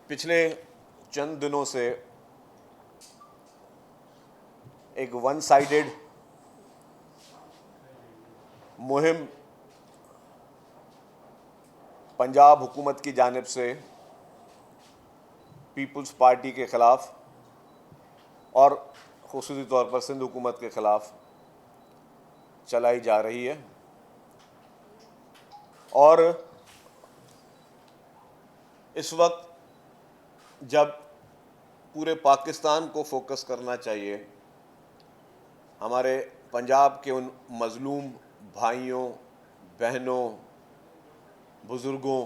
पिछले चंद दिनों से एक वन साइडेड मुहिम पंजाब हुकूमत की जानिब से पीपल्स पार्टी के ख़िलाफ़ और ख़ुसूसी तौर पर सिंध हुकूमत के ख़िलाफ़ चलाई जा रही है। और इस वक्त जब पूरे पाकिस्तान को फोकस करना चाहिए हमारे पंजाब के उन मज़लूम भाइयों बहनों बुज़ुर्गों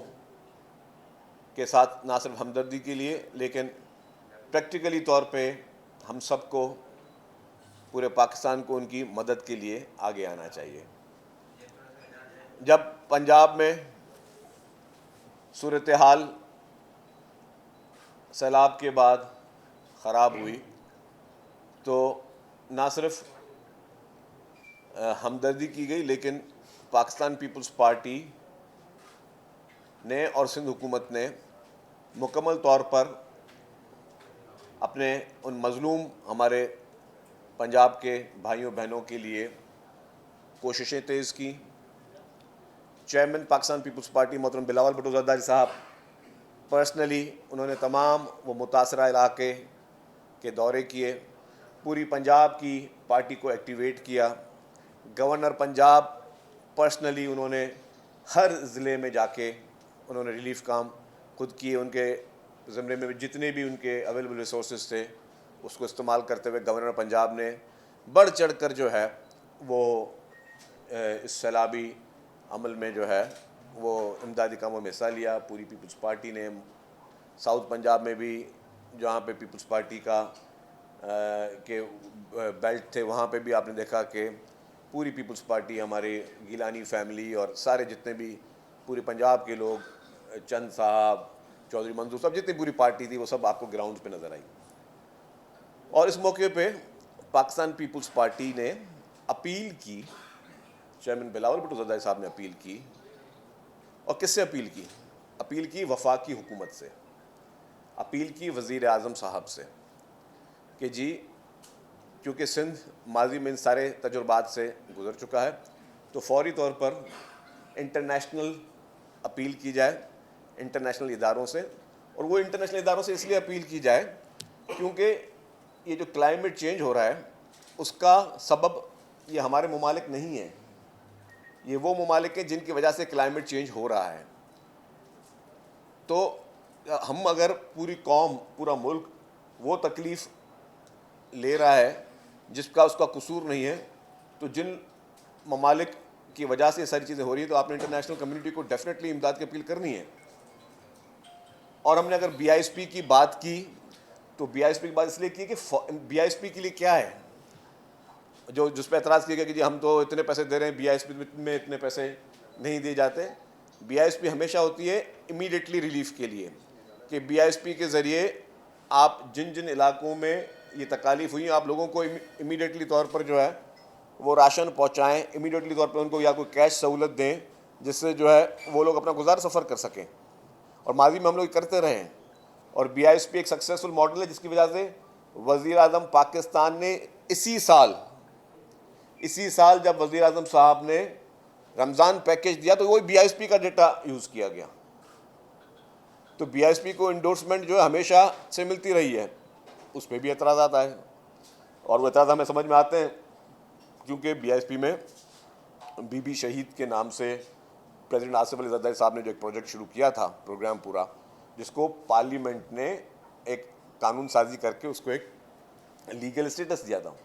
के साथ ना सिर्फ हमदर्दी के लिए लेकिन प्रैक्टिकली तौर पे हम सबको पूरे पाकिस्तान को उनकी मदद के लिए आगे आना चाहिए। जब पंजाब में सूरत हाल सैलाब के बाद ख़राब हुई तो ना सिर्फ हमदर्दी की गई लेकिन पाकिस्तान पीपल्स पार्टी ने और सिंध हुकूमत ने मुकम्मल तौर पर अपने उन मज़लूम हमारे पंजाब के भाइयों बहनों के लिए कोशिशें तेज़ की। चेयरमैन पाकिस्तान पीपल्स पार्टी मोहतरम बिलावल भुट्टो ज़रदारी साहब पर्सनली उन्होंने तमाम वो मुतासरा इलाके के दौरे किए, पूरी पंजाब की पार्टी को एक्टिवेट किया। गवर्नर पंजाब पर्सनली उन्होंने हर ज़िले में जाके उन्होंने रिलीफ काम खुद किए। उनके ज़िम्मे में जितने भी उनके अवेलेबल रिसोर्सेज थे उसको इस्तेमाल करते हुए गवर्नर पंजाब ने बढ़ चढ़ कर जो है वो इस सैलाबी अमल में जो है वो इमदादी कामों में हिस्सा लिया। पूरी पीपल्स पार्टी ने साउथ पंजाब में भी जहाँ पे पीपल्स पार्टी का के बेल्ट थे वहाँ पे भी आपने देखा कि पूरी पीपल्स पार्टी हमारे गिलानी फैमिली और सारे जितने भी पूरे पंजाब के लोग चंद साहब चौधरी मंसूर सब जितनी पूरी पार्टी थी वो सब आपको ग्राउंड पे नज़र आई। और इस मौके पे पाकिस्तान पीपल्स पार्टी ने अपील की, चेयरमैन बिलावल भुट्टो ज़रदारी साहब ने अपील की। और किससे अपील की? अपील की वफाकी हुकूमत से, अपील की वज़ीर आज़म साहब से कि जी क्योंकि सिंध माजी में इन सारे तजुर्बात से गुज़र चुका है तो फौरी तौर पर इंटरनेशनल अपील की जाए इंटरनेशनल इदारों से। और वो इंटरनेशनल इदारों से इसलिए अपील की जाए क्योंकि ये जो क्लाइमेट चेंज हो रहा है उसका सबब ये हमारे ममालिक नहीं है, ये वो ममालिक हैं जिनकी वजह से क्लाइमेट चेंज हो रहा है। तो हम अगर पूरी कौम पूरा मुल्क वो तकलीफ़ ले रहा है जिसका उसका कसूर नहीं है तो जिन ममालिक की वजह से ये सारी चीज़ें हो रही है तो आपने इंटरनेशनल कम्युनिटी को डेफिनेटली इमदाद की अपील करनी है। और हमने अगर BISP की बात की तो BISP की बात इसलिए की कि BISP के लिए क्या है जो जिस पर एतराज़ किया गया कि जी हम तो इतने पैसे दे रहे हैं BISP में इतने पैसे नहीं दिए जाते। BISP हमेशा होती है इमीडिएटली रिलीफ के लिए कि BISP के ज़रिए आप जिन जिन इलाकों में ये तकालीफ हुई आप लोगों को इमीडिएटली तौर पर जो है वो राशन पहुँचाएँ, इमीडिएटली तौर पर उनको या कोई कैश सहूलत दें जिससे जो है वो लोग अपना गुजार सफ़र कर सकें। और माजी में हम लोग करते रहे हैं और BISP एक सक्सेसफुल मॉडल है जिसकी वजह से वज़ीर आज़म पाकिस्तान ने इसी साल जब वज़ीर आज़म साहब ने रमज़ान पैकेज दिया तो वही BISP का डेटा यूज़ किया गया। तो BISP को इंडोर्समेंट जो है हमेशा से मिलती रही है, उस पर भी एतराज़ात आए और वो एतराज़ हमें समझ में आते हैं क्योंकि BISP में बीबी शहीद के नाम से प्रेसिडेंट आसिफ अली ज़रदारी साहब ने जो एक प्रोजेक्ट शुरू किया था प्रोग्राम पूरा जिसको पार्लियामेंट ने एक कानून साजी करके उसको एक लीगल स्टेटस दिया था,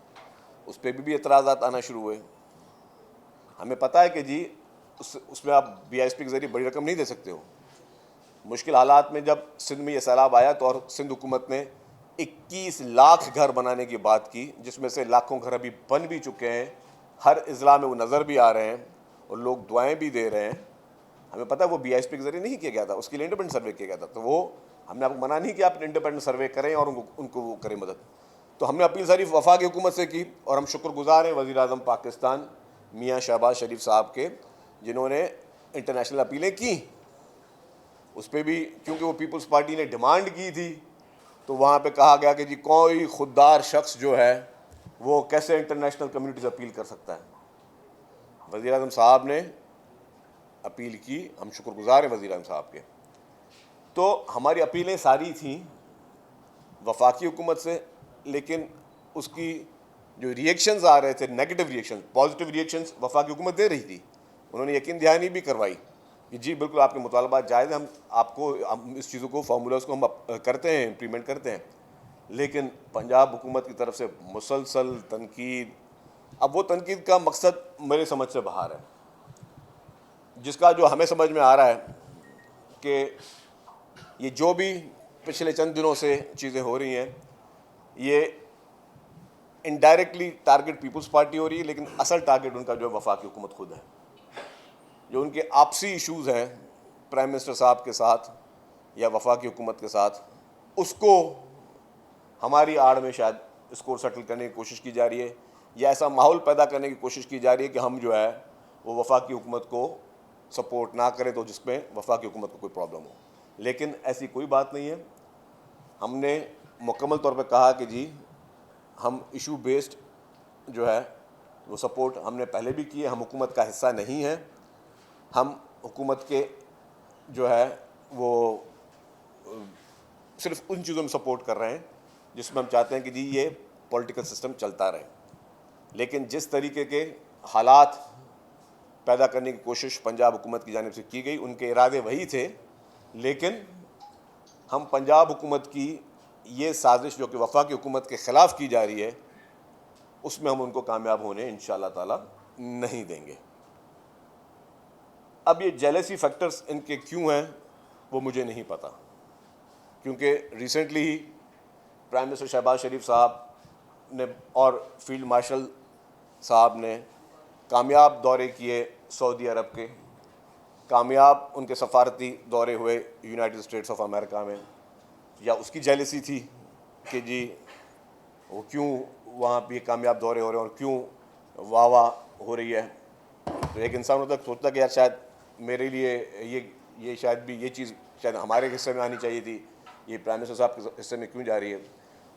उस पर भी एतराज़ात आना शुरू हुए। हमें पता है कि जी उसमें आप BISP के ज़रिए बड़ी रकम नहीं दे सकते हो। मुश्किल हालात में जब सिंध में ये सैलाब आया तो और सिंध हुकूमत ने 21 लाख घर बनाने की बात की जिसमें से लाखों घर अभी बन भी चुके हैं, हर इज़ला में वो नज़र भी आ रहे हैं और लोग दुआएं भी दे रहे हैं। हमें पता है वो BISP के ज़रिए नहीं किया गया था, उसके लिए इंडिपेंडेंट सर्वे किया गया था। तो वो हमने आपको मना नहीं किया आप इंडिपेंडेंट सर्वे करें और उनको वो करें मदद। तो हमने अपील सारी वफाकी हुकूमत से की और हम शुक्रगुजार हैं वज़ीर आज़म पाकिस्तान मियाँ शहबाज शरीफ साहब के जिन्होंने इंटरनेशनल अपीलें की। उस पर भी क्योंकि वो पीपल्स पार्टी ने डिमांड की थी, तो वहाँ पे कहा गया कि जी कोई खुददार शख्स जो है वो कैसे इंटरनेशनल कम्युनिटी से अपील कर सकता है। वज़ीर आज़म साहब ने अपील की, हम शुक्रगुजार हैं वज़ीर आज़म साहब के। तो हमारी अपीलें सारी थीं वफाकी हुकूमत से, लेकिन उसकी जो रिएक्शंस आ रहे थे, नेगेटिव रिएक्शंस, पॉजिटिव रिएक्शंस वफाकी हुकूमत दे रही थी। उन्होंने यकीन दहानी भी करवाई कि जी बिल्कुल आपके मुतालबात जायज़ हैं, हम इस चीज़ों को, फार्मूलाज को हम करते हैं, इम्प्लीमेंट करते हैं। लेकिन पंजाब हुकूमत की तरफ से मुसलसल तनकीद, अब वो तनकीद का मकसद मेरे समझ से बाहर है, जिसका जो हमें समझ में आ रहा है कि ये जो भी पिछले चंद दिनों से चीज़ें हो रही हैं, ये इनडायरेक्टली टारगेट पीपल्स पार्टी हो रही है, लेकिन असल टारगेट उनका जो है वफाकी हुकूमत खुद है। जो उनके आपसी इश्यूज़ हैं प्राइम मिनिस्टर साहब के साथ या वफाकी हुकूमत के साथ, उसको हमारी आड़ में शायद इसको सेटल करने की कोशिश की जा रही है, या ऐसा माहौल पैदा करने की कोशिश की जा रही है कि हम जो है वो वफाकी हुकूमत को सपोर्ट ना करें, तो जिसमें वफाकी हुकूमत को कोई प्रॉब्लम हो। लेकिन ऐसी कोई बात नहीं है। हमने मुकम्मल तौर पर कहा कि जी हम इशू बेस्ड जो है वो सपोर्ट हमने पहले भी किए। हम हुकूमत का हिस्सा नहीं हैं, हम हुकूमत के जो है वो सिर्फ उन चीज़ों में सपोर्ट कर रहे हैं जिसमें हम चाहते हैं कि जी ये पॉलिटिकल सिस्टम चलता रहे। लेकिन जिस तरीके के हालात पैदा करने की कोशिश पंजाब हुकूमत की जानिब से की गई, उनके इरादे वही थे, लेकिन हम पंजाब हुकूमत की ये साजिश जो कि वफाकी हुकूमत के ख़िलाफ़ की जा रही है, उसमें हम उनको कामयाब होने इंशाअल्लाह ताला नहीं देंगे। अब ये जेलसी फैक्टर्स इनके क्यों हैं वो मुझे नहीं पता, क्योंकि रिसेंटली ही प्राइम मिनिस्टर शहबाज शरीफ साहब ने और फील्ड मार्शल साहब ने कामयाब दौरे किए सऊदी अरब के, कामयाब उनके सफारती दौरे हुए यूनाइटेड स्टेट्स ऑफ अमेरिका में। या उसकी जेलसी थी कि जी वो क्यों वहाँ पे कामयाब दौरे हो रहे हैं और क्यों वाह हो रही है। तो एक इंसान होता सोचता कि यार शायद मेरे लिए ये शायद भी ये चीज़ शायद हमारे हिस्से में आनी चाहिए थी, ये प्राइम मिनिस्टर साहब के हिस्से में क्यों जा रही है।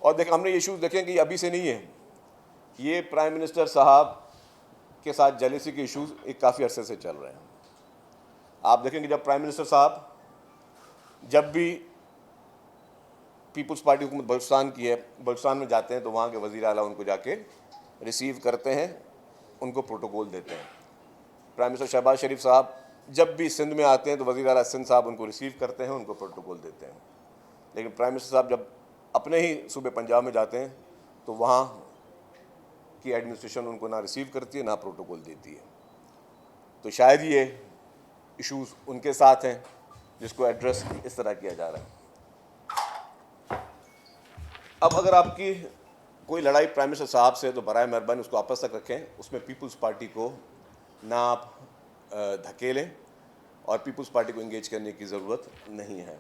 और देखें, हमने ये इशूज़ देखें कि अभी से नहीं है, ये प्राइम मिनिस्टर साहब के साथ जेलसी के इशूज़ एक काफ़ी अरसे से चल रहे हैं। आप देखेंगे जब प्राइम मिनिस्टर साहब जब भी पीपल्स पार्टी हुकूमत बलूचिस्तान की है, बलूचिस्तान में जाते हैं तो वहाँ के वज़ीर आला उनको जाके रिसीव करते हैं, उनको प्रोटोकॉल देते हैं। प्राइम मिनिस्टर शहबाज शरीफ साहब जब भी सिंध में आते हैं तो वज़ीर आला सिंध साहब उनको रिसीव करते हैं, उनको प्रोटोकॉल देते हैं। लेकिन प्राइम मिनिस्टर साहब जब अपने ही सूबे पंजाब में जाते हैं तो वहाँ की एडमिनिस्ट्रेशन उनको ना रिसीव करती है ना प्रोटोकॉल देती है। तो शायद ये इश्यूज़ उनके साथ हैं जिसको एड्रेस इस तरह किया जा रहा है। अब अगर आपकी कोई लड़ाई प्राइम मिनिस्टर साहब से, तो बराए मेहरबानी उसको आपस तक रखें, उसमें पीपल्स पार्टी को ना आप धकेलें और पीपल्स पार्टी को इंगेज करने की ज़रूरत नहीं है।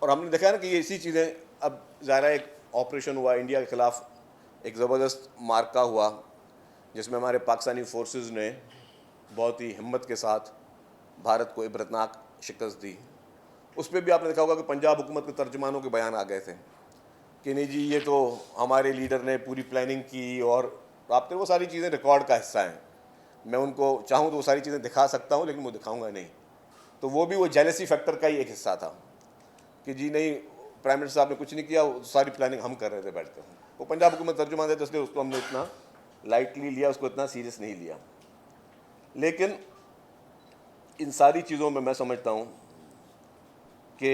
और हमने देखा ना कि ये इसी चीज़ें, अब ज़ाहिर एक ऑपरेशन हुआ इंडिया के ख़िलाफ़, एक ज़बरदस्त मार्का हुआ जिसमें हमारे पाकिस्तानी फोर्सेस ने बहुत ही हिम्मत के साथ भारत को इबरतनाक शिकस्त दी। उस पर भी आपने देखा होगा कि पंजाब हुकूमत के तर्जुमानों के बयान आ गए थे कि नहीं जी ये तो हमारे लीडर ने पूरी प्लानिंग की, और आपने वो सारी चीज़ें रिकॉर्ड का हिस्सा हैं। मैं उनको चाहूँ तो वो सारी चीज़ें दिखा सकता हूँ, लेकिन वो दिखाऊंगा नहीं। तो वो भी वो जेलसी फैक्टर का ही एक हिस्सा था कि जी नहीं, प्राइम मिनिस्टर साहब ने कुछ नहीं किया, सारी प्लानिंग हम कर रहे थे बैठ कर। वो पंजाब हुकूमत तर्जुमान देते, इसलिए उसको हमने इतना लाइटली लिया, उसको इतना सीरियस नहीं लिया। लेकिन इन सारी चीज़ों में मैं समझता हूँ कि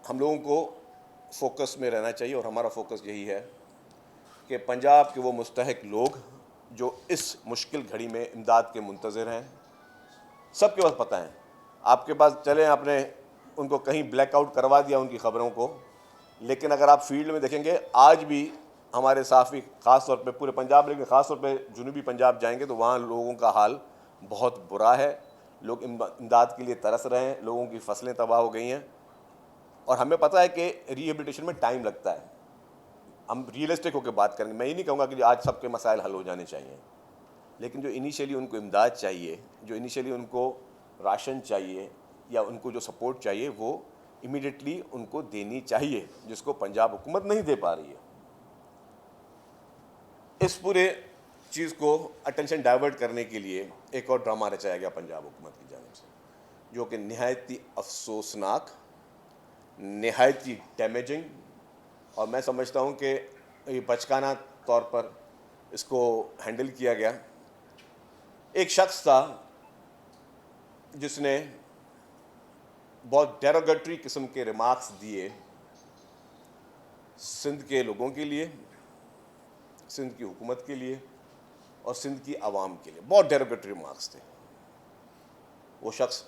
हम लोगों को फोकस में रहना चाहिए, और हमारा फोकस यही है कि पंजाब के वो मुस्तहिक लोग जो इस मुश्किल घड़ी में इमदाद के मुंतज़िर हैं, सबके पास पता है। आपके पास चलें, आपने उनको कहीं ब्लैकआउट करवा दिया उनकी ख़बरों को, लेकिन अगर आप फील्ड में देखेंगे आज भी हमारे साफ़ी, ख़ास तौर पे पूरे पंजाब, लेकिन ख़ास तौर पे जुनूबी पंजाब जाएंगे तो वहाँ लोगों का हाल बहुत बुरा है। लोग इमदाद के लिए तरस रहे हैं, लोगों की फसलें तबाह हो गई हैं। और हमें पता है कि रिहेबिलिटेशन में टाइम लगता है। हम रियलिस्टिक होकर बात करेंगे, मैं ये नहीं कहूँगा कि आज सबके मसाइल हल हो जाने चाहिए, लेकिन जो इनिशियली उनको इमदाद चाहिए, जो इनिशियली उनको राशन चाहिए, या उनको जो सपोर्ट चाहिए वो इमीडिएटली उनको देनी चाहिए, जिसको पंजाब हुकूमत नहीं दे पा रही है। इस पूरे चीज़ को अटेंशन डाइवर्ट करने के लिए एक और ड्रामा रचाया गया पंजाब हुकूमत की जानिब से, जो कि निहायत ही अफसोसनाक, निहायत ही डैमेजिंग, और मैं समझता हूँ कि ये बचकाना तौर पर इसको हैंडल किया गया। एक शख्स था जिसने बहुत डेरोगेटरी किस्म के रिमार्क्स दिए सिंध के लोगों के लिए, सिंध की हुकूमत के लिए और सिंध की आवाम के लिए। बहुत डेरोगेटरी रिमार्क्स थे। वो शख्स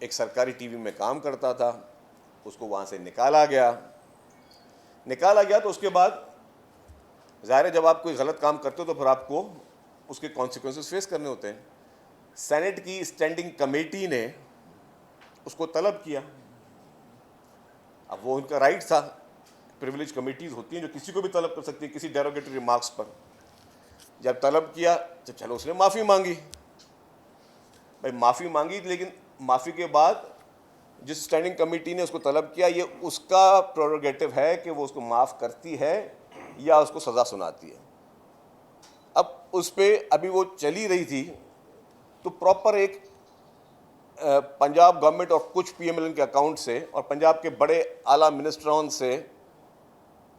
एक सरकारी टीवी में काम करता था, उसको वहाँ से निकाला गया तो उसके बाद ज़ाहिर है जब आप कोई गलत काम करते हो तो फिर आपको उसके कॉन्सिक्वेंसेस फेस करने होते हैं। सेनेट की स्टैंडिंग कमेटी ने उसको तलब किया। अब वो उनका राइट था, प्रिविलेज कमेटीज़ होती हैं जो किसी को भी तलब कर सकती है किसी डेरोगेटरी रिमार्क्स पर। जब तलब किया तो चलो उसने माफ़ी मांगी, भाई माफ़ी मांगी, लेकिन माफ़ी के बाद जिस स्टैंडिंग कमेटी ने उसको तलब किया, ये उसका प्रोरोगेटिव है कि वो उसको माफ़ करती है या उसको सज़ा सुनाती है। अब उस पर अभी वो चली रही थी तो प्रॉपर एक पंजाब गवर्नमेंट और कुछ पीएमएलएन के अकाउंट से और पंजाब के बड़े आला मिनिस्टरों से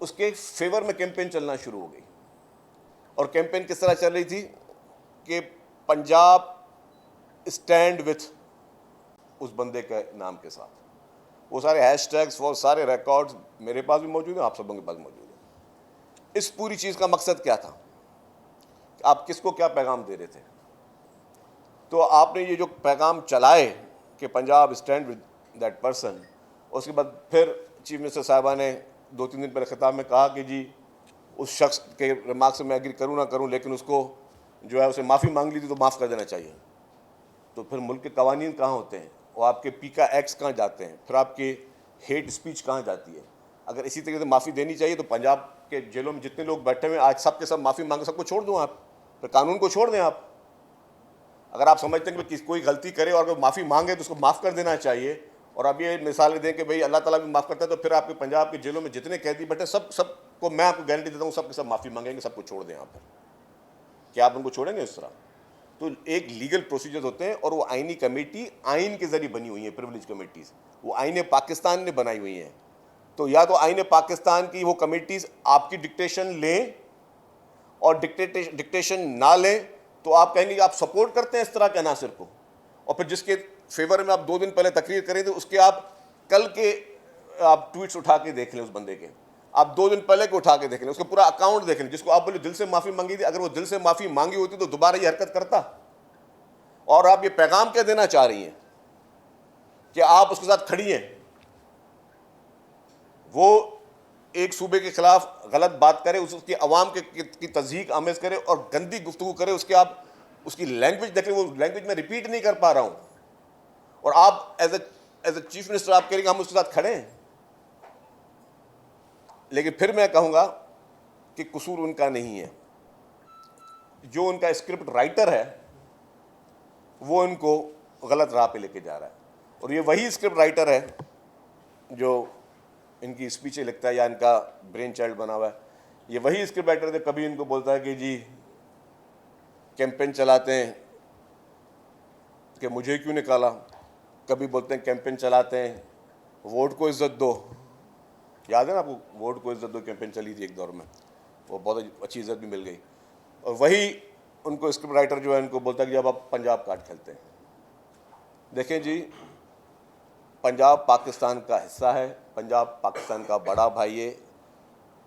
उसके फेवर में कैंपेन चलना शुरू हो गई। और कैंपेन किस तरह चल रही थी कि पंजाब स्टैंड विथ उस बंदे के नाम के साथ। वो सारे हैशटैग्स, वो सारे रिकॉर्ड्स मेरे पास भी मौजूद हैं, आप सबों के पास मौजूद हैं। इस पूरी चीज़ का मकसद क्या था, आप किसको क्या पैगाम दे रहे थे? तो आपने ये जो पैगाम चलाए कि Punjab stand with that person, उसके बाद फिर चीफ मिनिस्टर साहबा ने 2-3 दिन पहले खिताब में कहा कि जी उस शख्स के रिमार्क से मैं एग्री करूँ ना करूँ, लेकिन उसको जो है उसे माफ़ी मांग ली थी तो माफ़ कर देना चाहिए। तो फिर मुल्क के कवानीन कहाँ होते हैं, और आपके पीका एक्ट्स कहाँ जाते हैं, फिर आपके हेट स्पीच कहाँ जाती है? अगर इसी तरीके से माफ़ी देनी चाहिए तो पंजाब के जेलों में जितने लोग बैठे हुए आज सब के सब माफ़ी मांगे, सबको छोड़ दूँ आप, फिर कानून को छोड़ दें आप। अगर आप समझते हैं कि कोई गलती करे और अगर माफ़ी मांगे तो उसको माफ़ कर देना चाहिए, और अब ये मिसालें दें कि भाई अल्लाह ताला भी माफ़ करता है, तो फिर आपके पंजाब के जेलों में जितने कैदी बैठे सबको मैं आपको गारंटी देता हूँ सब के सब माफ़ी मांगेंगे, सबको छोड़ दें आप। क्या आप उनको छोड़ेंगे इस तरह? तो एक लीगल प्रोसीजर्स होते हैं, और वो आईनी कमेटी आइन के ज़रिए बनी हुई है, प्रिविलेज कमेटीज़, वो आइन पाकिस्तान ने बनाई हुई हैं। तो या तो आइन पाकिस्तान की वो कमेटीज़ आपकी डिक्टेशन लें, और डिक्टेशन ना लें तो आप कहेंगे कि आप सपोर्ट करते हैं इस तरह के अनासर को, और फिर जिसके फेवर में आप 2 दिन पहले तकरीर करें तो उसके आप कल के आप ट्वीट्स उठा के देख लें, उस बंदे के आप 2 दिन पहले के उठा के देख लें, उसका पूरा अकाउंट देख लें, जिसको आप बोले दिल से माफ़ी मांगी थी। अगर वो दिल से माफ़ी मांगी होती तो दोबारा ये हरकत करता। और आप ये पैगाम क्या देना चाह रही हैं कि आप उसके साथ खड़ी हैं? वो एक सूबे के खिलाफ गलत बात करे, उसकी आवाम की तज़हीक आमेज़ करे और गंदी गुफ्तगू करे, उसके आप उसकी लैंग्वेज देखें, वो लैंग्वेज में रिपीट नहीं कर पा रहा हूँ, और आप एज ए चीफ मिनिस्टर आप कहेंगे हम उसके साथ खड़े हैं। लेकिन फिर मैं कहूँगा कि कसूर उनका नहीं है, जो उनका स्क्रिप्ट राइटर है वो इनको गलत राह पे लेके जा रहा है, और ये वही स्क्रिप्ट राइटर है जो इनकी स्पीचें लिखता है या इनका ब्रेन चाइल्ड बना हुआ है। ये वही स्क्रिप्ट राइटर है, कभी इनको बोलता है कि जी कैंपेन चलाते हैं कि मुझे क्यों निकाला, कभी बोलते हैं कैंपेन चलाते हैं वोट को इज्जत दो। याद है ना आपको, वोट को इज्जत दो कैंपेन चली थी एक दौर में, वो बहुत अच्छी इज्जत भी मिल गई। और वही उनको स्क्रिप्ट राइटर जो है इनको बोलता है कि जब आप पंजाब कार्ड खेलते हैं। देखें जी, पंजाब पाकिस्तान का हिस्सा है, पंजाब पाकिस्तान का बड़ा भाई है।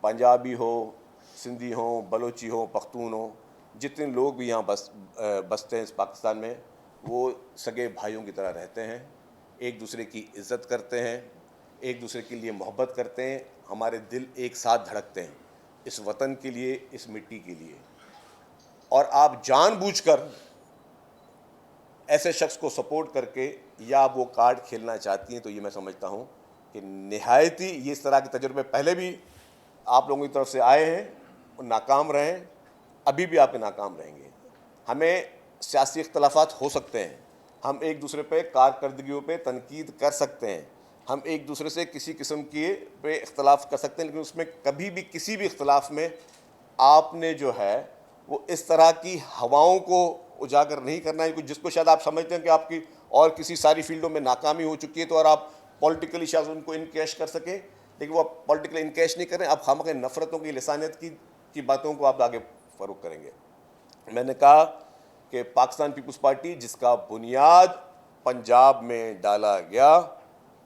पंजाबी हो, सिंधी हो, बलोची हो, पख्तून हो, जितने लोग भी यहाँ बसते हैं इस पाकिस्तान में, वो सगे भाइयों की तरह रहते हैं, एक दूसरे की इज़्ज़त करते हैं, एक दूसरे के लिए मोहब्बत करते हैं। हमारे दिल एक साथ धड़कते हैं इस वतन के लिए, इस मिट्टी के लिए। और आप जानबूझकर ऐसे शख्स को सपोर्ट करके या आप वो कार्ड खेलना चाहती हैं, तो ये मैं समझता हूँ कि निहायत ही ये इस तरह के तजुर्बे पहले भी आप लोगों की तरफ से आए हैं और नाकाम रहे हैं, अभी भी आपके नाकाम रहेंगे। हमें सियासी इख्तलाफात हो सकते हैं, हम एक दूसरे पे कारकर्दगियों पे तनकीद कर सकते हैं, हम एक दूसरे से किसी किस्म के पे इख्तलाफ कर सकते हैं, लेकिन उसमें कभी भी किसी भी इख्तलाफ में आपने जो है वो इस तरह की हवाओं को उजागर नहीं करना है, जिसको शायद आप समझते हैं कि आपकी और किसी सारी फील्डों में नाकामी हो चुकी है, तो और आप पॉलिटिकली शायद उनको इनकैश कर सकें, लेकिन वो आप पॉलिटिकली इनकैश नहीं करें, आप खामखे नफ़रतों की, लिसानियत की बातों को आप आगे फ़रोग़ करेंगे। मैंने कहा कि पाकिस्तान पीपल्स पार्टी, जिसका बुनियाद पंजाब में डाला गया,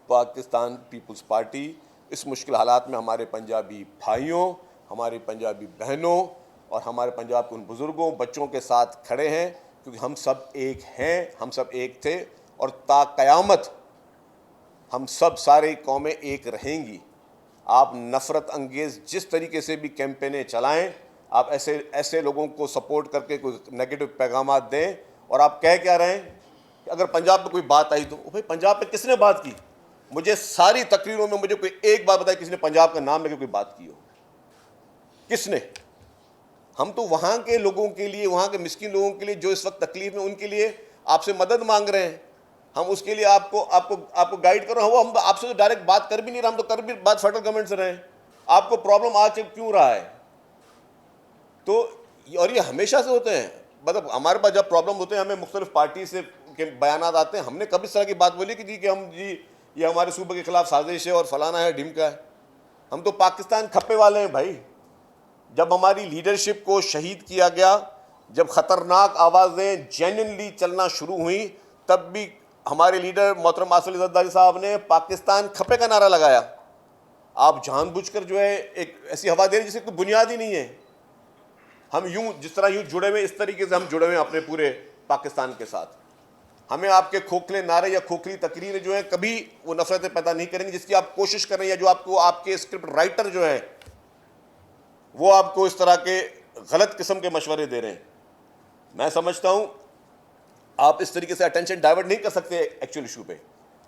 पाकिस्तान पीपल्स पार्टी इस मुश्किल हालात में हमारे पंजाबी भाइयों, हमारे पंजाबी बहनों और हमारे पंजाब के उन बुज़ुर्गों, बच्चों के साथ खड़े हैं, क्योंकि हम सब एक हैं, हम सब एक थे और ता क़यामत हम सब सारी कौमें एक रहेंगी। आप नफ़रत अंगेज़ जिस तरीके से भी कैंपेनें चलाएं, आप ऐसे लोगों को सपोर्ट करके कोई नेगेटिव पैगाम दें और आप कह क्या रहे हैं कि अगर पंजाब में कोई बात आई तो भाई पंजाब पे किसने बात की? मुझे सारी तकरीरों में मुझे कोई एक बात बताए किसी ने पंजाब का नाम लेकर कोई बात की हो? किसने? हम तो वहाँ के लोगों के लिए, वहाँ के मिस्किन लोगों के लिए जो इस वक्त तकलीफ में, उनके लिए आपसे मदद मांग रहे हैं। हम उसके लिए आपको गाइड कर रहे हैं। हम आपसे तो डायरेक्ट बात कर भी नहीं रहे, हम तो कर भी बात फेडरल गवर्नमेंट से रहे हैं। आपको प्रॉब्लम आज क्यों रहा है? तो और ये हमेशा से होते हैं, मतलब हमारे पास जब प्रॉब्लम होते हैं हमें मुख्तलिफ पार्टी से के बयानात आते हैं। हमने कभी इस तरह की बात बोली कि जी ये हमारे सूबे के खिलाफ साजिश है और फलाना है, ढिमका है। हम तो पाकिस्तान खप्पे वाले हैं भाई। जब हमारी लीडरशिप को शहीद किया गया, जब ख़तरनाक आवाज़ें जेन्युइनली चलना शुरू हुई, तब भी हमारे लीडर मोहतरम आसिफ अली ज़रदारी साहब ने पाकिस्तान खप्पे का नारा लगाया। आप जानबूझकर जो है एक ऐसी हवा दे रहे जिसकी कोई बुनियाद ही नहीं है। हम जिस तरह जुड़े हुए, इस तरीके से हम जुड़े हुए अपने पूरे पाकिस्तान के साथ। हमें आपके खोखले नारे या खोखली तकरीरें जो है कभी वो नफरतें पैदा नहीं करेंगी जिसकी आप कोशिश कर रहे हैं, या जो आपको आपके स्क्रिप्ट राइटर जो है वो आपको इस तरह के गलत किस्म के मशवरे दे रहे हैं। मैं समझता हूं आप इस तरीके से अटेंशन डाइवर्ट नहीं कर सकते एक्चुअल इशू पे।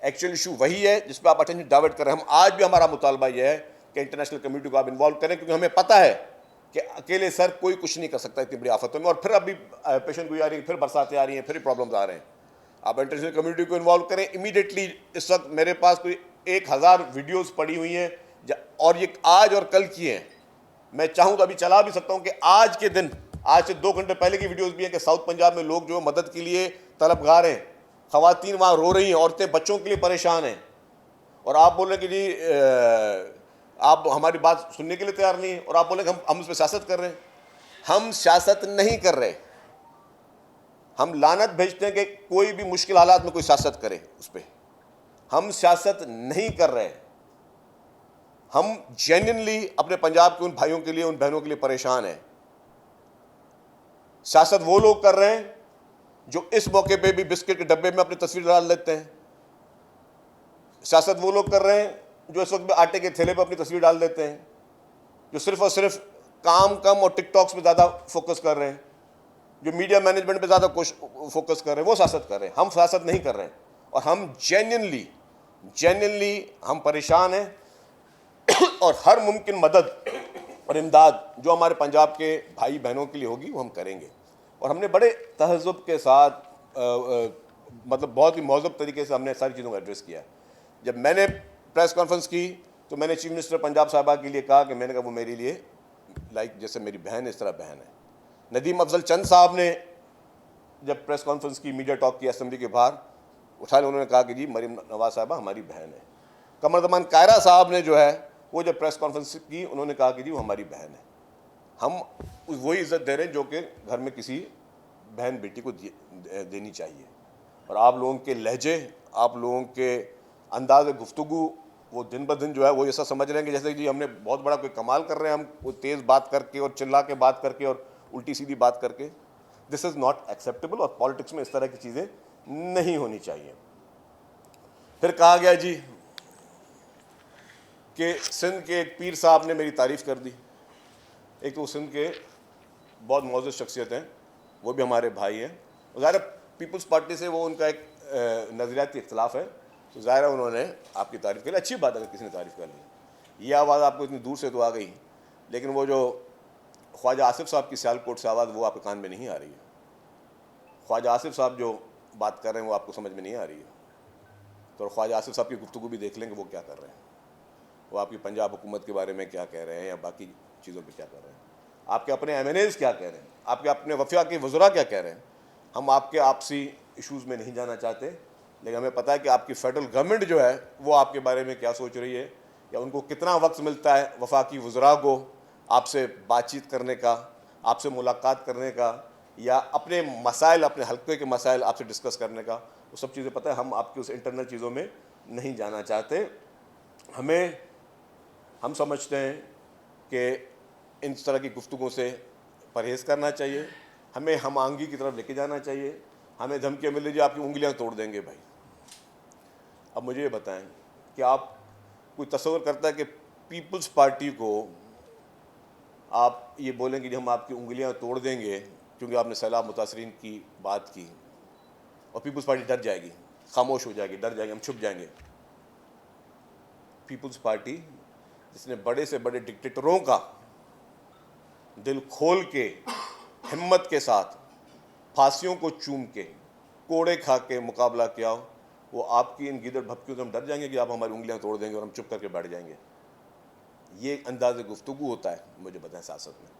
एक्चुअल इशू वही है जिस पर आप अटेंशन डाइवर्ट कर रहे हैं। हम आज भी, हमारा मुतालबा यह है कि इंटरनेशनल कम्युनिटी को आप इन्वॉल्व करें, क्योंकि हमें पता है कि अकेले सर कोई कुछ नहीं कर सकता इतनी बड़ी आफतों में। और फिर अभी पेशेंट गोई आ रही है, फिर बरसातें आ रही हैं, फिर प्रॉब्लम्स आ रहे हैं। आप इंटरनेशनल कम्युनिटी को इन्वॉल्व करें इमीडिएटली। इस वक्त मेरे पास कोई 1000 वीडियोज़ पड़ी हुई हैं, और ये आज और कल की हैं। मैं चाहूँ तो अभी चला भी सकता हूँ कि आज के दिन, आज से 2 घंटे पहले की वीडियोस भी हैं कि साउथ पंजाब में लोग जो मदद के लिए तलबगार हैं, ख़वातीन वहाँ रो रही हैं, औरतें बच्चों के लिए परेशान हैं, और आप बोल रहे हैं कि जी आप हमारी बात सुनने के लिए तैयार नहीं हैं, और आप बोल रहे हैं कि हम उस पर सियासत कर रहे हैं। हम सियासत नहीं कर रहे, हम लानत भेजते हैं कि कोई भी मुश्किल हालात में कोई सियासत करे उस पर। हम सियासत नहीं कर रहे, हम जेन्युइनली अपने पंजाब के उन भाइयों के लिए, उन बहनों के लिए परेशान हैं। सियासत वो लोग कर रहे हैं जो इस मौके पे भी बिस्किट के डब्बे में अपनी तस्वीर डाल लेते हैं। सियासत वो लोग कर रहे हैं जो इस वक्त आटे के थैले पर अपनी तस्वीर डाल देते हैं, जो सिर्फ और सिर्फ काम कम और टिकटॉक्स पे ज़्यादा फोकस कर रहे हैं, जो मीडिया मैनेजमेंट पे ज़्यादा फोकस कर रहे हैं, वो सियासत कर रहे हैं। हम सियासत नहीं कर रहे हैं, और हम जेन्युइनली हम परेशान हैं, और हर मुमकिन मदद और इमदाद जो हमारे पंजाब के भाई बहनों के लिए होगी वो हम करेंगे। और हमने बड़े तहज़्ज़ुब के साथ मतलब बहुत ही मौज़ूब तरीके से हमने सारी चीज़ों को एड्रेस किया। जब मैंने प्रेस कॉन्फ्रेंस की तो मैंने चीफ मिनिस्टर पंजाब साहबा के लिए कहा कि मैंने कहा वो मेरे लिए जैसे मेरी बहन इस तरह बहन है। नदीम अफजल चंद साहब ने जब प्रेस कॉन्फ्रेंस की, मीडिया टॉक की असेंबली के बाहर उठा, उन्होंने कहा कि जी मरीम नवाज साहबा हमारी बहन है। कमरजमान कायरा साहब ने जो है वो जब प्रेस कॉन्फ्रेंस की, उन्होंने कहा कि जी वो हमारी बहन है। हम वही इज़्ज़त दे रहे हैं जो कि घर में किसी बहन बेटी को देनी चाहिए। और आप लोगों के लहजे, आप लोगों के अंदाज़ गुफ्तगू, वो दिन ब दिन जो है वो ऐसा समझ रहे हैं कि जैसे कि हमने बहुत बड़ा कोई कमाल कर रहे हैं, हम वो तेज़ बात करके और चिल्ला के बात करके और उल्टी सीधी बात करके। दिस इज़ नॉट एक्सेप्टेबल, और पॉलिटिक्स में इस तरह की चीज़ें नहीं होनी चाहिए। फिर कहा गया जी कि सिंध के एक पीर साहब ने मेरी तारीफ़ कर दी। एक तो सिंध के बहुत मौजूद शख्सियत हैं, वो भी हमारे भाई हैं। ज़ाहिर पीपल्स पार्टी से वो उनका एक नज़रियाती इख्तलाफ है, तो ज़ाहिर उन्होंने आपकी तारीफ़ कर ली। अच्छी बात है अगर किसी ने तारीफ़ कर ली। ये आवाज़ आपको इतनी दूर से तो आ गई, लेकिन वो जो ख्वाजा आसिफ साहब की सियालकोट से आवाज़ वो आपके कान में नहीं आ रही है। ख्वाजा आसिफ साहब जो बात कर रहे हैं वो आपको समझ में नहीं आ रही है, तो ख्वाजा आसिफ साहब की गुफ्तगू भी देख लेंगे वो क्या कर रहे हैं, वो आपकी पंजाब हुकूमत के बारे में क्या कह रहे हैं या बाकी चीज़ों पे क्या कर रहे हैं, आपके अपने MNAs क्या कह रहे हैं, आपके अपने वफा के वज़रा क्या कह रहे हैं। हम आपके आपसी इशूज़ में नहीं जाना चाहते, लेकिन हमें पता है कि आपकी फेडरल गवर्नमेंट जो है वो आपके बारे में क्या सोच रही है, या उनको कितना वक्त मिलता है वफाकी वज़रा को आपसे बातचीत करने का, आपसे मुलाकात करने का, या अपने मसाइल, अपने हल्के के मसाइल आपसे डिस्कस करने का। वो सब चीज़ें पता है, हम आपकी उस इंटरनल चीज़ों में नहीं जाना चाहते। हम समझते हैं कि इन तरह की गुफ्तगू से परहेज़ करना चाहिए, हमें हम आंगी की तरफ लेके जाना चाहिए। हमें धमकियाँ मिल लीजिए आपकी उंगलियां तोड़ देंगे भाई। अब मुझे ये बताएं कि आप कोई तस्वर करता है कि पीपल्स पार्टी को आप ये बोलेंगे कि हम आपकी उंगलियां तोड़ देंगे क्योंकि आपने सैलाब मुतासरीन की बात की, और पीपल्स पार्टी डर जाएगी, खामोश हो जाएगी, डर जाएगी, हम छुप जाएंगे। पीपल्स पार्टी जिसने बड़े से बड़े डिक्टेटरों का दिल खोल के, हिम्मत के साथ, फांसियों को चूम के, कोड़े खा के मुकाबला किया, वो आपकी इन गीदड़ भपकियों से हम डर जाएंगे कि आप हमारी उंगलियां तोड़ देंगे और हम चुप करके बैठ जाएंगे। ये अंदाज़ गुफ्तगू होता है, मुझे बताएं सियासत में।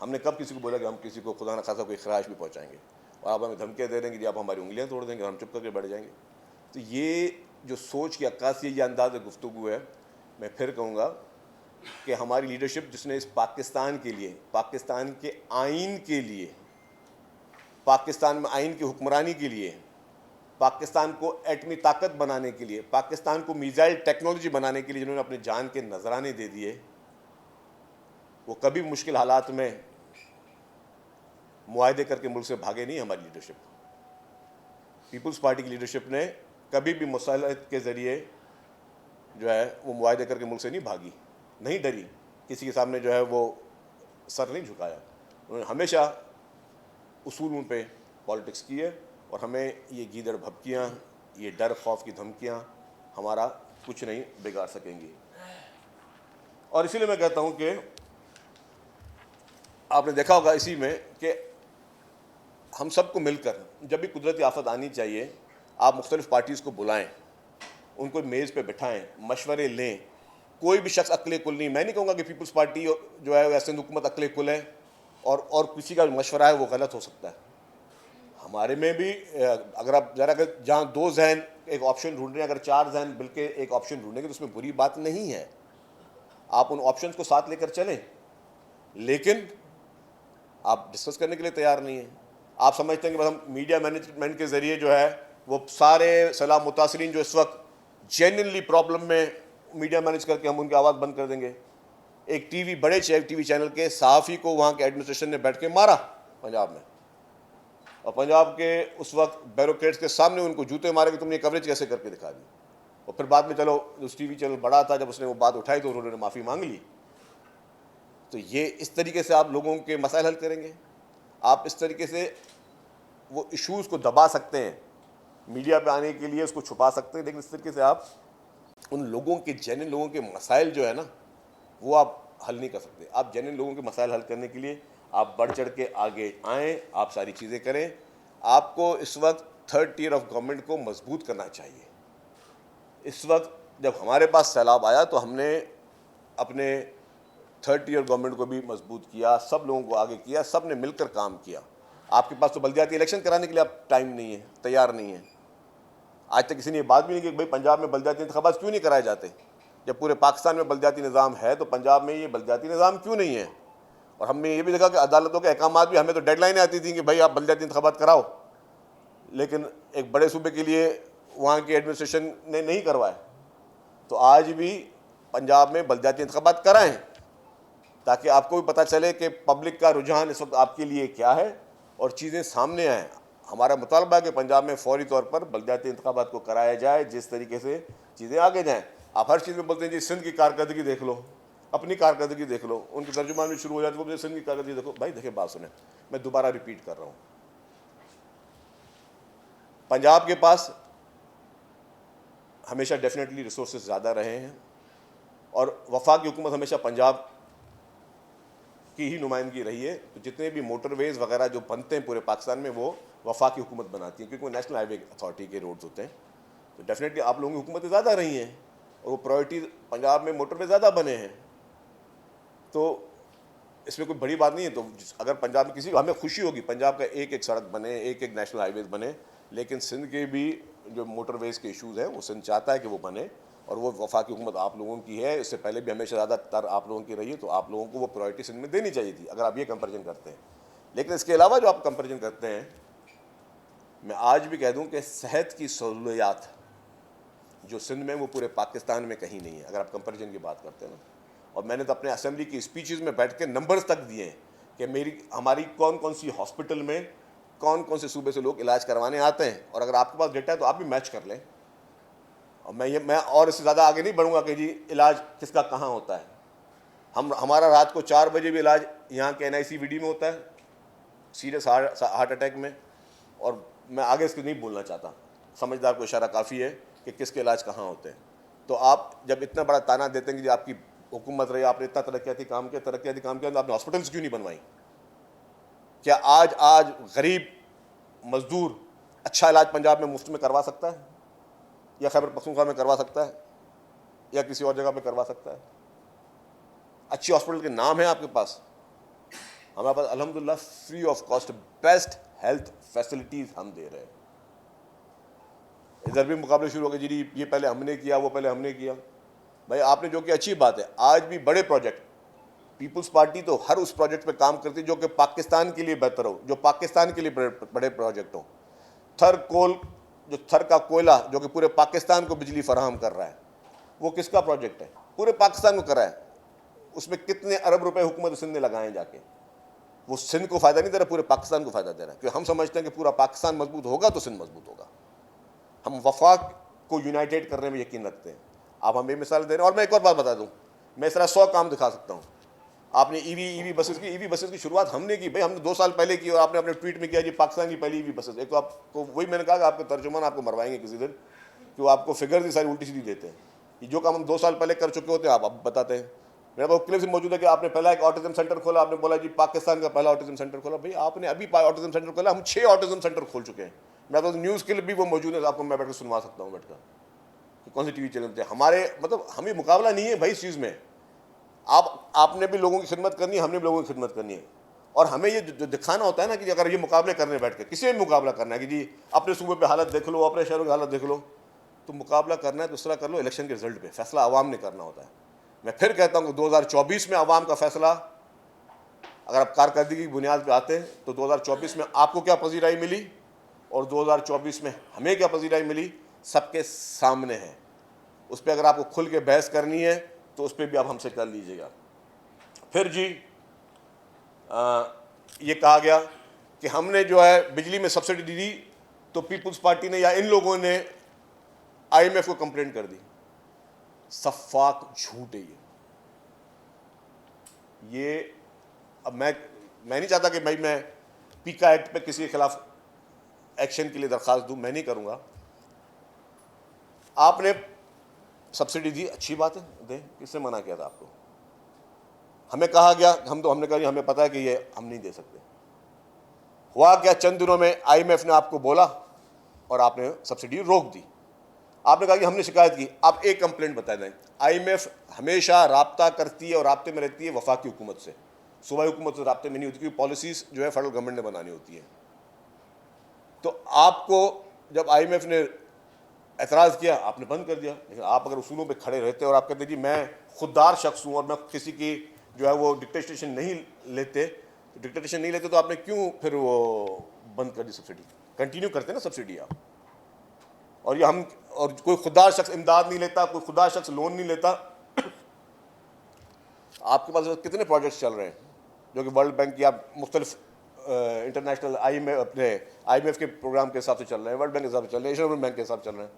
हमने कब किसी को बोला कि हम किसी को खुदा न खासा कोई खराश भी पहुंचाएंगे, और आप हमें धमकियाँ दे देंगे कि आप हमारी उंगलियां तोड़ देंगे और हम चुप करके बैठ जाएंगे। तो ये जो सोच की अक्कासी, ये अंदाज़ गुफ्तगू है। मैं फिर कहूँगा कि हमारी लीडरशिप जिसने इस पाकिस्तान के लिए, पाकिस्तान के आइन के लिए, पाकिस्तान में आइन की हुक्मरानी के लिए, पाकिस्तान को एटमी ताकत बनाने के लिए, पाकिस्तान को मिसाइल टेक्नोलॉजी बनाने के लिए जिन्होंने अपने जान के नजराने दे दिए, वो कभी मुश्किल हालात में मुआहदे करके मुल्क से भागे नहीं। हमारी लीडरशिप, पीपल्स पार्टी की लीडरशिप ने कभी भी मुसालहत के ज़रिए जो है वो मुआहदे करके मुल्क से नहीं भागी, नहीं डरी, किसी के सामने जो है वो सर नहीं झुकाया। उन्होंने हमेशा उसूलों पे पॉलिटिक्स की है, और हमें ये गीदड़ भपकियाँ, ये डर खौफ की धमकियाँ हमारा कुछ नहीं बिगाड़ सकेंगी। और इसीलिए मैं कहता हूँ कि आपने देखा होगा इसी में कि हम सबको मिलकर जब भी कुदरती आफत आनी चाहिए, आप मुख्तलिफ पार्टीज़ को बुलाएं, उनको मेज़ पे बिठाएं, मशवरे लें। कोई भी शख्स अक्ले कुल नहीं, मैं नहीं कहूँगा कि पीपल्स पार्टी जो है वैसे हुकूमत अक्ले कुल है और किसी का मशवरा है वो गलत हो सकता है। हमारे में भी अगर आप ज़रा जहाँ दो जहन एक ऑप्शन ढूंढ रहे हैं, अगर चार जहन मिलके एक ऑप्शन ढूंढेंगे तो उसमें बुरी बात नहीं है, आप उन ऑप्शंस को साथ लेकर चलें। लेकिन आप डिस्कस करने के लिए तैयार नहीं हैं। आप समझते हैं कि बस हम मीडिया मैनेजमेंट के ज़रिए जो है वो सारे सलाम मुतासरीन जो इस वक्त जेन्युइनली प्रॉब्लम में, मीडिया मैनेज करके हम उनकी आवाज़ बंद कर देंगे। एक बड़े टीवी चैनल के सहाफ़ी को वहाँ के एडमिनिस्ट्रेशन ने बैठ के मारा पंजाब में, और पंजाब के उस वक्त ब्यूरोक्रेट्स के सामने उनको जूते मारे कि तुमने कवरेज कैसे करके दिखा दी। और फिर बाद में चलो उस टीवी चैनल बड़ा था, जब उसने वो बात उठाई तो उन्होंने माफ़ी मांग ली। तो ये इस तरीके से आप लोगों के मसाइल हल करेंगे, आप इस तरीके से वो इश्यूज़ को दबा सकते हैं, मीडिया पे आने के लिए उसको छुपा सकते हैं, लेकिन इस तरीके से आप उन लोगों के, जेन्युइन लोगों के मसाइल जो है ना वो आप हल नहीं कर सकते। आप जेन्युइन लोगों के मसाइल हल करने के लिए आप बढ़ चढ़ के आगे आएँ, आप सारी चीज़ें करें। आपको इस वक्त थर्ड टियर ऑफ गवर्नमेंट को मजबूत करना चाहिए। इस वक्त जब हमारे पास सैलाब आया तो हमने अपने थर्ड टियर गवर्नमेंट को भी मजबूत किया, सब लोगों को आगे किया, सब ने मिलकर काम किया। आपके पास तो बल्दियाती इलेक्शन कराने के लिए आप टाइम नहीं है, तैयार नहीं है। आज तक किसी ने ये बात भी नहीं की कि भाई पंजाब में बल्दियाती इंतखाबात क्यों नहीं कराए जाते। जब पूरे पाकिस्तान में बल्दियाती निज़ाम है तो पंजाब में ये बल्दियाती निज़ाम क्यों नहीं है। और हमने ये भी देखा कि अदालतों के अहकाम भी, हमें तो डेडलाइनें आती थी कि भाई आप बल्दियाती इंतखाबात कराओ, लेकिन एक बड़े सूबे के लिए वहाँ की एडमिनिस्ट्रेशन ने नहीं करवाए। तो आज भी पंजाब में बल्दियाती इंतखाबात कराएं ताकि आपको भी पता चले कि पब्लिक का रुझान इस वक्त आपके लिए क्या है और चीज़ें सामने आएँ। हमारा मुतालबा है कि पंजाब में फौरी तौर पर बल्दियाती इंतखाबात को कराया जाए, जिस तरीके से चीज़ें आगे जाएँ। आप हर चीज़ में बोलते हैं जी सिंध की कारकर्दगी देख लो, अपनी कारकर्दगी देख लो, उनकी तर्जुमान भी शुरू हो जाती है, सिंध की कारकर्दगी देखो। भाई देखिए, बात सुने, मैं दोबारा रिपीट कर रहा हूँ, पंजाब के पास हमेशा डेफिनेटली रिसोर्सेज ज़्यादा रहे हैं और वफाक की हुकूमत हमेशा पंजाब की ही नुमाइंदगी रही है। तो जितने भी मोटरवेज़ वगैरह जो बनते हैं पूरे पाकिस्तान में वो वफाकी हुकूमत बनाती है, क्योंकि वो नेशनल हाईवे अथॉरिटी के रोड्स होते हैं। तो डेफिनेटली आप लोगों की हुकूमतें ज़्यादा रही हैं और वो प्रायोरिटी पंजाब में मोटरवे ज़्यादा बने हैं, तो इसमें कोई बड़ी बात नहीं है। तो अगर पंजाब में किसी हमें खुशी होगी पंजाब का एक एक सड़क बने, एक एक नेशनल हाईवेज बने, लेकिन सिंध के भी जो मोटरवेज़ के इशूज़ हैं वो सिंध चाहता है कि वो बने, और वो वफाकी हुकूमत आप लोगों की है। इससे पहले भी हमेशा ज़्यादातर आप लोगों की रही है, तो आप लोगों को वो प्रायोरिटी सिंध में देनी चाहिए थी, अगर आप ये कंपेरिजन करते हैं। लेकिन इसके अलावा जो आप कंपेरिजन करते हैं, मैं आज भी कह दूं कि सेहत की सहूलियात जो सिंध में वो पूरे पाकिस्तान में कहीं नहीं है, अगर आप कंपेरिजन की बात करते हैं ना। और मैंने तो अपने असेंबली की स्पीचेस में बैठ के नंबर्स तक दिए हैं कि हमारी कौन कौन सी हॉस्पिटल में कौन कौन से सूबे से लोग इलाज करवाने आते हैं, और अगर आपके पास डेटा है तो आप भी मैच कर लें। और मैं और इससे ज़्यादा आगे नहीं बढ़ूंगा कि जी इलाज किसका कहाँ होता है। हमारा रात को 4 बजे भी इलाज यहाँ के NICVD में होता है, सीरियस हार्ट अटैक में। और मैं आगे इसको नहीं बोलना चाहता, समझदार को इशारा काफ़ी है कि किसके इलाज कहाँ होते हैं। तो आप जब इतना बड़ा ताना देते हैं कि आपकी हुकूमत रही, आपने इतना तरक्याती काम किया तो आपने हॉस्पिटल्स क्यों नहीं बनवाई? क्या आज गरीब मजदूर अच्छा इलाज पंजाब में मुफ्त में करवा सकता है, या खैबर पख्तूनख्वा में करवा सकता है, या किसी और जगह पे करवा सकता है? अच्छी हॉस्पिटल के नाम है आपके पास, हमारे पास अल्हम्दुलिल्लाह free of cost best health facilities हम दे रहे हैं। इधर भी मुकाबले शुरू हो गए, जी ये पहले हमने किया, वो पहले हमने किया। भाई आपने जो कि अच्छी बात है, आज भी बड़े प्रोजेक्ट, पीपल्स पार्टी तो हर उस प्रोजेक्ट पे काम करती है जो कि पाकिस्तान के लिए बेहतर हो, जो पाकिस्तान के लिए बड़े प्रोजेक्ट हो। थर का कोयला जो कि पूरे पाकिस्तान को बिजली फराहम कर रहा है, वो किसका प्रोजेक्ट है? पूरे पाकिस्तान को कर रहा है। उसमें कितने अरब रुपए हुकूमत सिंध ने लगाए जाके, वो सिंध को फायदा नहीं दे रहा, पूरे पाकिस्तान को फायदा दे रहा है। क्योंकि हम समझते हैं कि पूरा पाकिस्तान मजबूत होगा तो सिंध मजबूत होगा। हम वफाक को यूनाइटेड करने में यकीन रखते हैं। आप हमें मिसाल दे रहे हैं। और मैं एक और बात बता दूं, मैं इस तरह 100 काम दिखा सकता हूं। आपने ईवी बसेस की शुरुआत हमने की, भाई हमने 2 साल पहले की, और आपने अपने ट्वीट में किया जी पाकिस्तान की पहली ईवी बसेस। एक तो आपको वही मैंने कहा कि आपके तर्जुमान आपको मरवाएंगे किसी दिन, कि वो आपको फिगर ही सारी उल्टी सीधी देते हैं। ये जो काम हम 2 साल पहले कर चुके होते हैं आप अब बताते हैं। मेरे पास क्लिप्स मौजूद है कि आपने पहला एक ऑटिज्म सेंटर खोला, आपने बोला जी पाकिस्तान का पहला ऑटिज्म सेंटर खोला। भाई आपने अभी ऑटिज्म सेंटर खोला, हम 6 ऑटिज्म सेंटर खोल चुके हैं। मेरे पास न्यूज़ क्लिप भी वो मौजूद है, आपको मैं बैठ कर सुनवा सकता हूँ बैठकर कि कौन सी टीवी चैनल थे हमारे। मतलब हमें मुकाबला नहीं है भाई इस चीज़ में। आपने भी लोगों की खिदमत करनी है, हमने भी लोगों की खिदमत करनी है। और हमें ये जो दिखाना होता है ना कि अगर ये मुकाबले करने बैठ के, किसी में मुकाबला करना है कि जी अपने सूबे पे हालत देख लो, अपने शहरों की हालत देख लो, तो मुकाबला करना है दूसरा कर लो। इलेक्शन के रिजल्ट पे फैसला आवाम ने करना होता है। मैं फिर कहता हूँ कि 2024 में आवाम का फैसला, अगर आप कारकर्दगी की बुनियाद पर आते हैं तो 2024 में आपको क्या पजीराई मिली और 2024 में हमें क्या पजीराई मिली, सबके सामने है। उस पर अगर आपको खुल के बहस करनी है तो उस पर भी आप हमसे कर लीजिएगा। फिर जी ये कहा गया कि हमने जो है बिजली में सब्सिडी दी, तो पीपल्स पार्टी ने या इन लोगों ने IMF को कंप्लेंट कर दी। सफाक झूठ है ये। अब मैं नहीं चाहता कि भाई मैं पीका एक्ट पे किसी के खिलाफ एक्शन के लिए दरखास्त दूं, मैं नहीं करूंगा। आपने सब्सिडी दी, अच्छी बात है, दें, किसने मना किया था आपको? हमें कहा गया, हमने कहा हमें पता है कि ये हम नहीं दे सकते। हुआ क्या, चंद दिनों में IMF ने आपको बोला और आपने सब्सिडी रोक दी। आपने कहा कि हमने शिकायत की। आप एक कंप्लेंट बता दें, IMF हमेशा राब्ता करती है और राब्ते में रहती है वफाकी हुकूमत से, सूबाई हुकूमत से राब्ते में नहीं होती, क्योंकि पॉलिसीज जो है फेडरल गवर्नमेंट ने बनानी होती है। तो आपको जब IMF ने एतराज़ किया, आपने बंद कर दिया। लेकिन आप अगर उसूलों पे खड़े रहते और आप कहते जी मैं खुददार शख्स हूँ और मैं किसी की जो है वो डिक्टेशन नहीं लेते, तो आपने क्यों फिर वो बंद कर दी सब्सिडी? कंटिन्यू करते ना सब्सिडी आप। और ये हम, और कोई खुददार शख्स इमदाद नहीं लेता, कोई खुददार शख्स लोन नहीं लेता। आपके पास कितने प्रोजेक्ट्स चल रहे हैं जो कि वर्ल्ड बैंक या मुख्तलिफ इंटरनेशनल IMF के प्रोग्राम के हिसाब से चल रहे हैं, वर्ल्ड बैंक के हिसाब से चल रहे हैं, एशियन डेवलपमेंट बैंक के हिसाब से चल रहे हैं।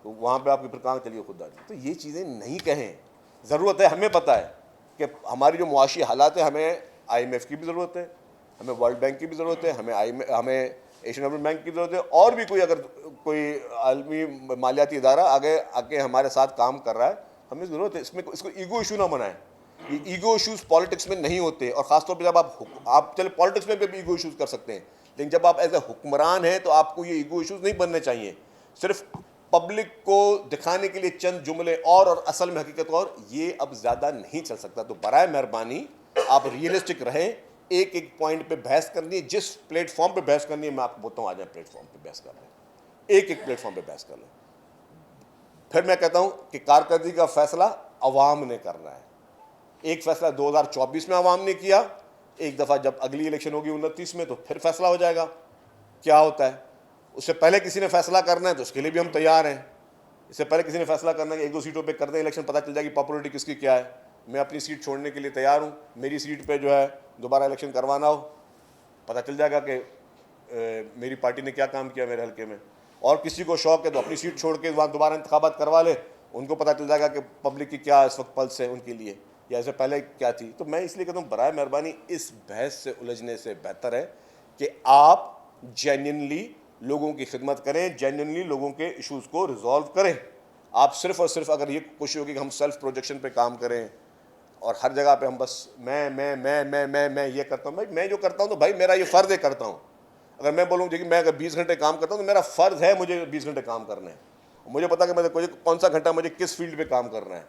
तो वहाँ पे आपकी फिर कहाँ चलिए खुददारी? तो ये चीज़ें नहीं कहें। ज़रूरत है, हमें पता है कि हमारी जो मुआशी हालात है, हमें IMF की भी ज़रूरत है, हमें वर्ल्ड बैंक की भी ज़रूरत है, हमें एशियन डेवलपमेंट बैंक की ज़रूरत है, और भी कोई अगर कोई आलमी मालियाती इदारा आगे आके हमारे साथ काम कर रहा है, हमें ज़रूरत है। इसको ईगो इशू ना बनाएं ये ईगो इश्यूज पॉलिटिक्स में नहीं होते, और खासतौर पर जब आप चले पॉलिटिक्स में भी ईगो इश्यूज कर सकते हैं, लेकिन जब आप एज ए हुक्मरान हैं तो आपको ये ईगो इश्यूज नहीं बनने चाहिए। सिर्फ पब्लिक को दिखाने के लिए चंद जुमले और असल में हकीकत और ये अब ज़्यादा नहीं चल सकता। तो बराए मेहरबानी आप रियलिस्टिक रहें, एक एक पॉइंट पे बहस करनी है, जिस प्लेटफॉर्म पे बहस करनी है मैं आपको बोलता हूँ आ जाए प्लेटफॉर्म पे बहस कर लें, एक एक प्लेटफॉर्म पे बहस कर लें। फिर मैं कहता हूँ कि कारकर्दगी का फैसला अवाम ने करना है। एक फैसला 2024 में अवाम ने किया, एक दफ़ा जब अगली इलेक्शन होगी 29 में तो फिर फैसला हो जाएगा क्या होता है। उससे पहले किसी ने फैसला करना है तो उसके लिए भी हम तैयार हैं। इससे पहले किसी ने फैसला करना है कि 1-2 सीटों पे कर दें इलेक्शन, पता चल जाएगी पॉपुलरिटी किसकी क्या है। मैं अपनी सीट छोड़ने के लिए तैयार हूँ। मेरी सीट पे जो है दोबारा इलेक्शन करवाना हो, पता चल जाएगा कि मेरी पार्टी ने क्या काम किया मेरे हल्के में। और किसी को शौक है तो अपनी सीट छोड़ के वहाँ दोबारा इंतखाबात करवा ले, उनको पता चल जाएगा कि पब्लिक की क्या इस वक्त पल्स है उनके लिए, या इससे पहले क्या थी। तो मैं इसलिए कहता हूँ बराए मेहरबानी इस बहस से उलझने से बेहतर है कि आप जेन्युइनली लोगों की खिदमत करें, जेन्युइनली लोगों के इश्यूज़ को रिजॉल्व करें। आप सिर्फ और सिर्फ अगर ये कोशिश होगी कि हम सेल्फ प्रोजेक्शन पे काम करें और हर जगह पे हम बस मैं ये करता हूँ, भाई मैं जो करता हूँ तो भाई मेरा ये फ़र्ज़ है करता हूँ। अगर मैं बोलूँ कि मैं अगर 20 घंटे काम करता हूँ तो मेरा फ़र्ज़ है मुझे 20 घंटे काम करने हैं। मुझे पता कि मुझे कौन सा घंटा मुझे किस फील्ड पे काम करना है,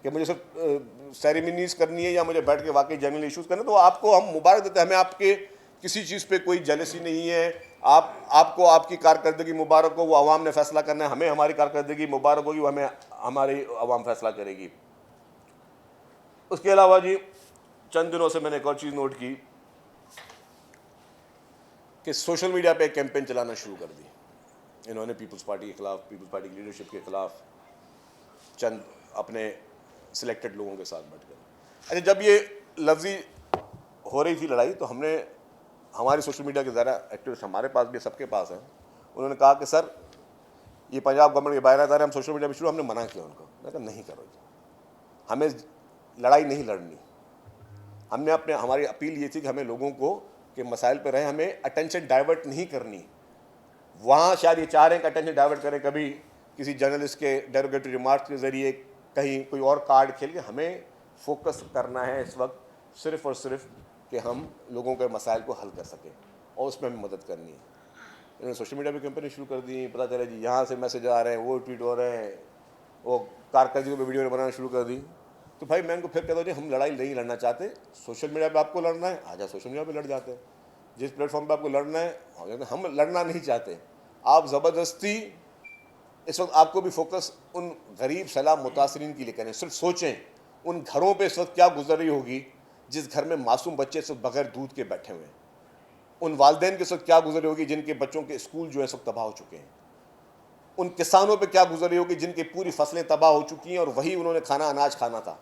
कि मुझे सिर्फ सेरेमनीज करनी है या मुझे बैठ के वाकई जनरल इश्यूज़ करना है। तो आपको हम मुबारक देते हैं, हमें आपके किसी चीज़ पे कोई जेलसी नहीं है। आपको आपकी कारकर्दगी मुबारक हो, वो अवाम ने फैसला करना है। हमें हमारी कारकर्दगी मुबारक होगी, वो हमें हमारी अवाम फैसला करेगी। उसके अलावा जी चंद दिनों से मैंने एक और चीज़ नोट की कि सोशल मीडिया पे एक कैंपेन चलाना शुरू कर दी इन्होंने पीपल्स पार्टी के ख़िलाफ़, पीपल्स पार्टी की लीडरशिप के ख़िलाफ़, चंद अपने सिलेक्टेड लोगों के साथ बैठकर। अच्छा, जब ये लफ्जी हो रही थी लड़ाई तो हमने हमारे सोशल मीडिया के ज़रा एक्टिविस्ट हमारे पास भी, सबके पास हैं, उन्होंने कहा कि सर ये पंजाब गवर्नमेंट के बयान हम सोशल मीडिया पर शुरू, हमने मना किया उनको। मैंने कहा नहीं करो जी, हमें लड़ाई नहीं लड़नी। हमने हमारी अपील ये थी कि हमें लोगों को के मसाइल पर रहे, हमें अटेंशन डाइवर्ट नहीं करनी। वहाँ शायद ये चाह रहे हैं कि अटेंशन डाइवर्ट करें कभी किसी जर्नलिस्ट के डेरोगेटरी रिमार्क्स के ज़रिए, कहीं कोई और कार्ड खेल के। हमें फोकस करना है इस वक्त सिर्फ और सिर्फ कि हम लोगों के मसाइल को हल कर सकें और उसमें हमें मदद करनी है। इन्होंने सोशल मीडिया पे कैंपेन शुरू कर दी, पता चला जी यहाँ से मैसेज आ रहे हैं, वो ट्वीट हो रहे हैं, वो कारकर्दगी पे वीडियो बनाना शुरू कर दी। तो भाई मैं उनको फिर कहता हूँ जी हम लड़ाई नहीं लड़ना चाहते। सोशल मीडिया पे आपको लड़ना है, आजा सोशल मीडिया पे लड़ जाते हैं। जिस प्लेटफॉर्म पे आपको लड़ना है, हम लड़ना नहीं चाहते। आप ज़बरदस्ती इस वक्त आपको भी फोकस उन गरीब सैलाब मुतासरीन के लिए करें। सिर्फ सोचें उन घरों पे इस वक्त क्या गुजर रही होगी जिस घर में मासूम बच्चे इस वक्त बगैर दूध के बैठे हुए हैं। उन वालदेन के साथ क्या गुजर रही होगी जिनके बच्चों के स्कूल जो है सब तबाह हो चुके हैं। उन किसानों पे क्या गुजर रही होगी जिनकी पूरी फसलें तबाह हो चुकी हैं और वही उन्होंने अनाज खाना था।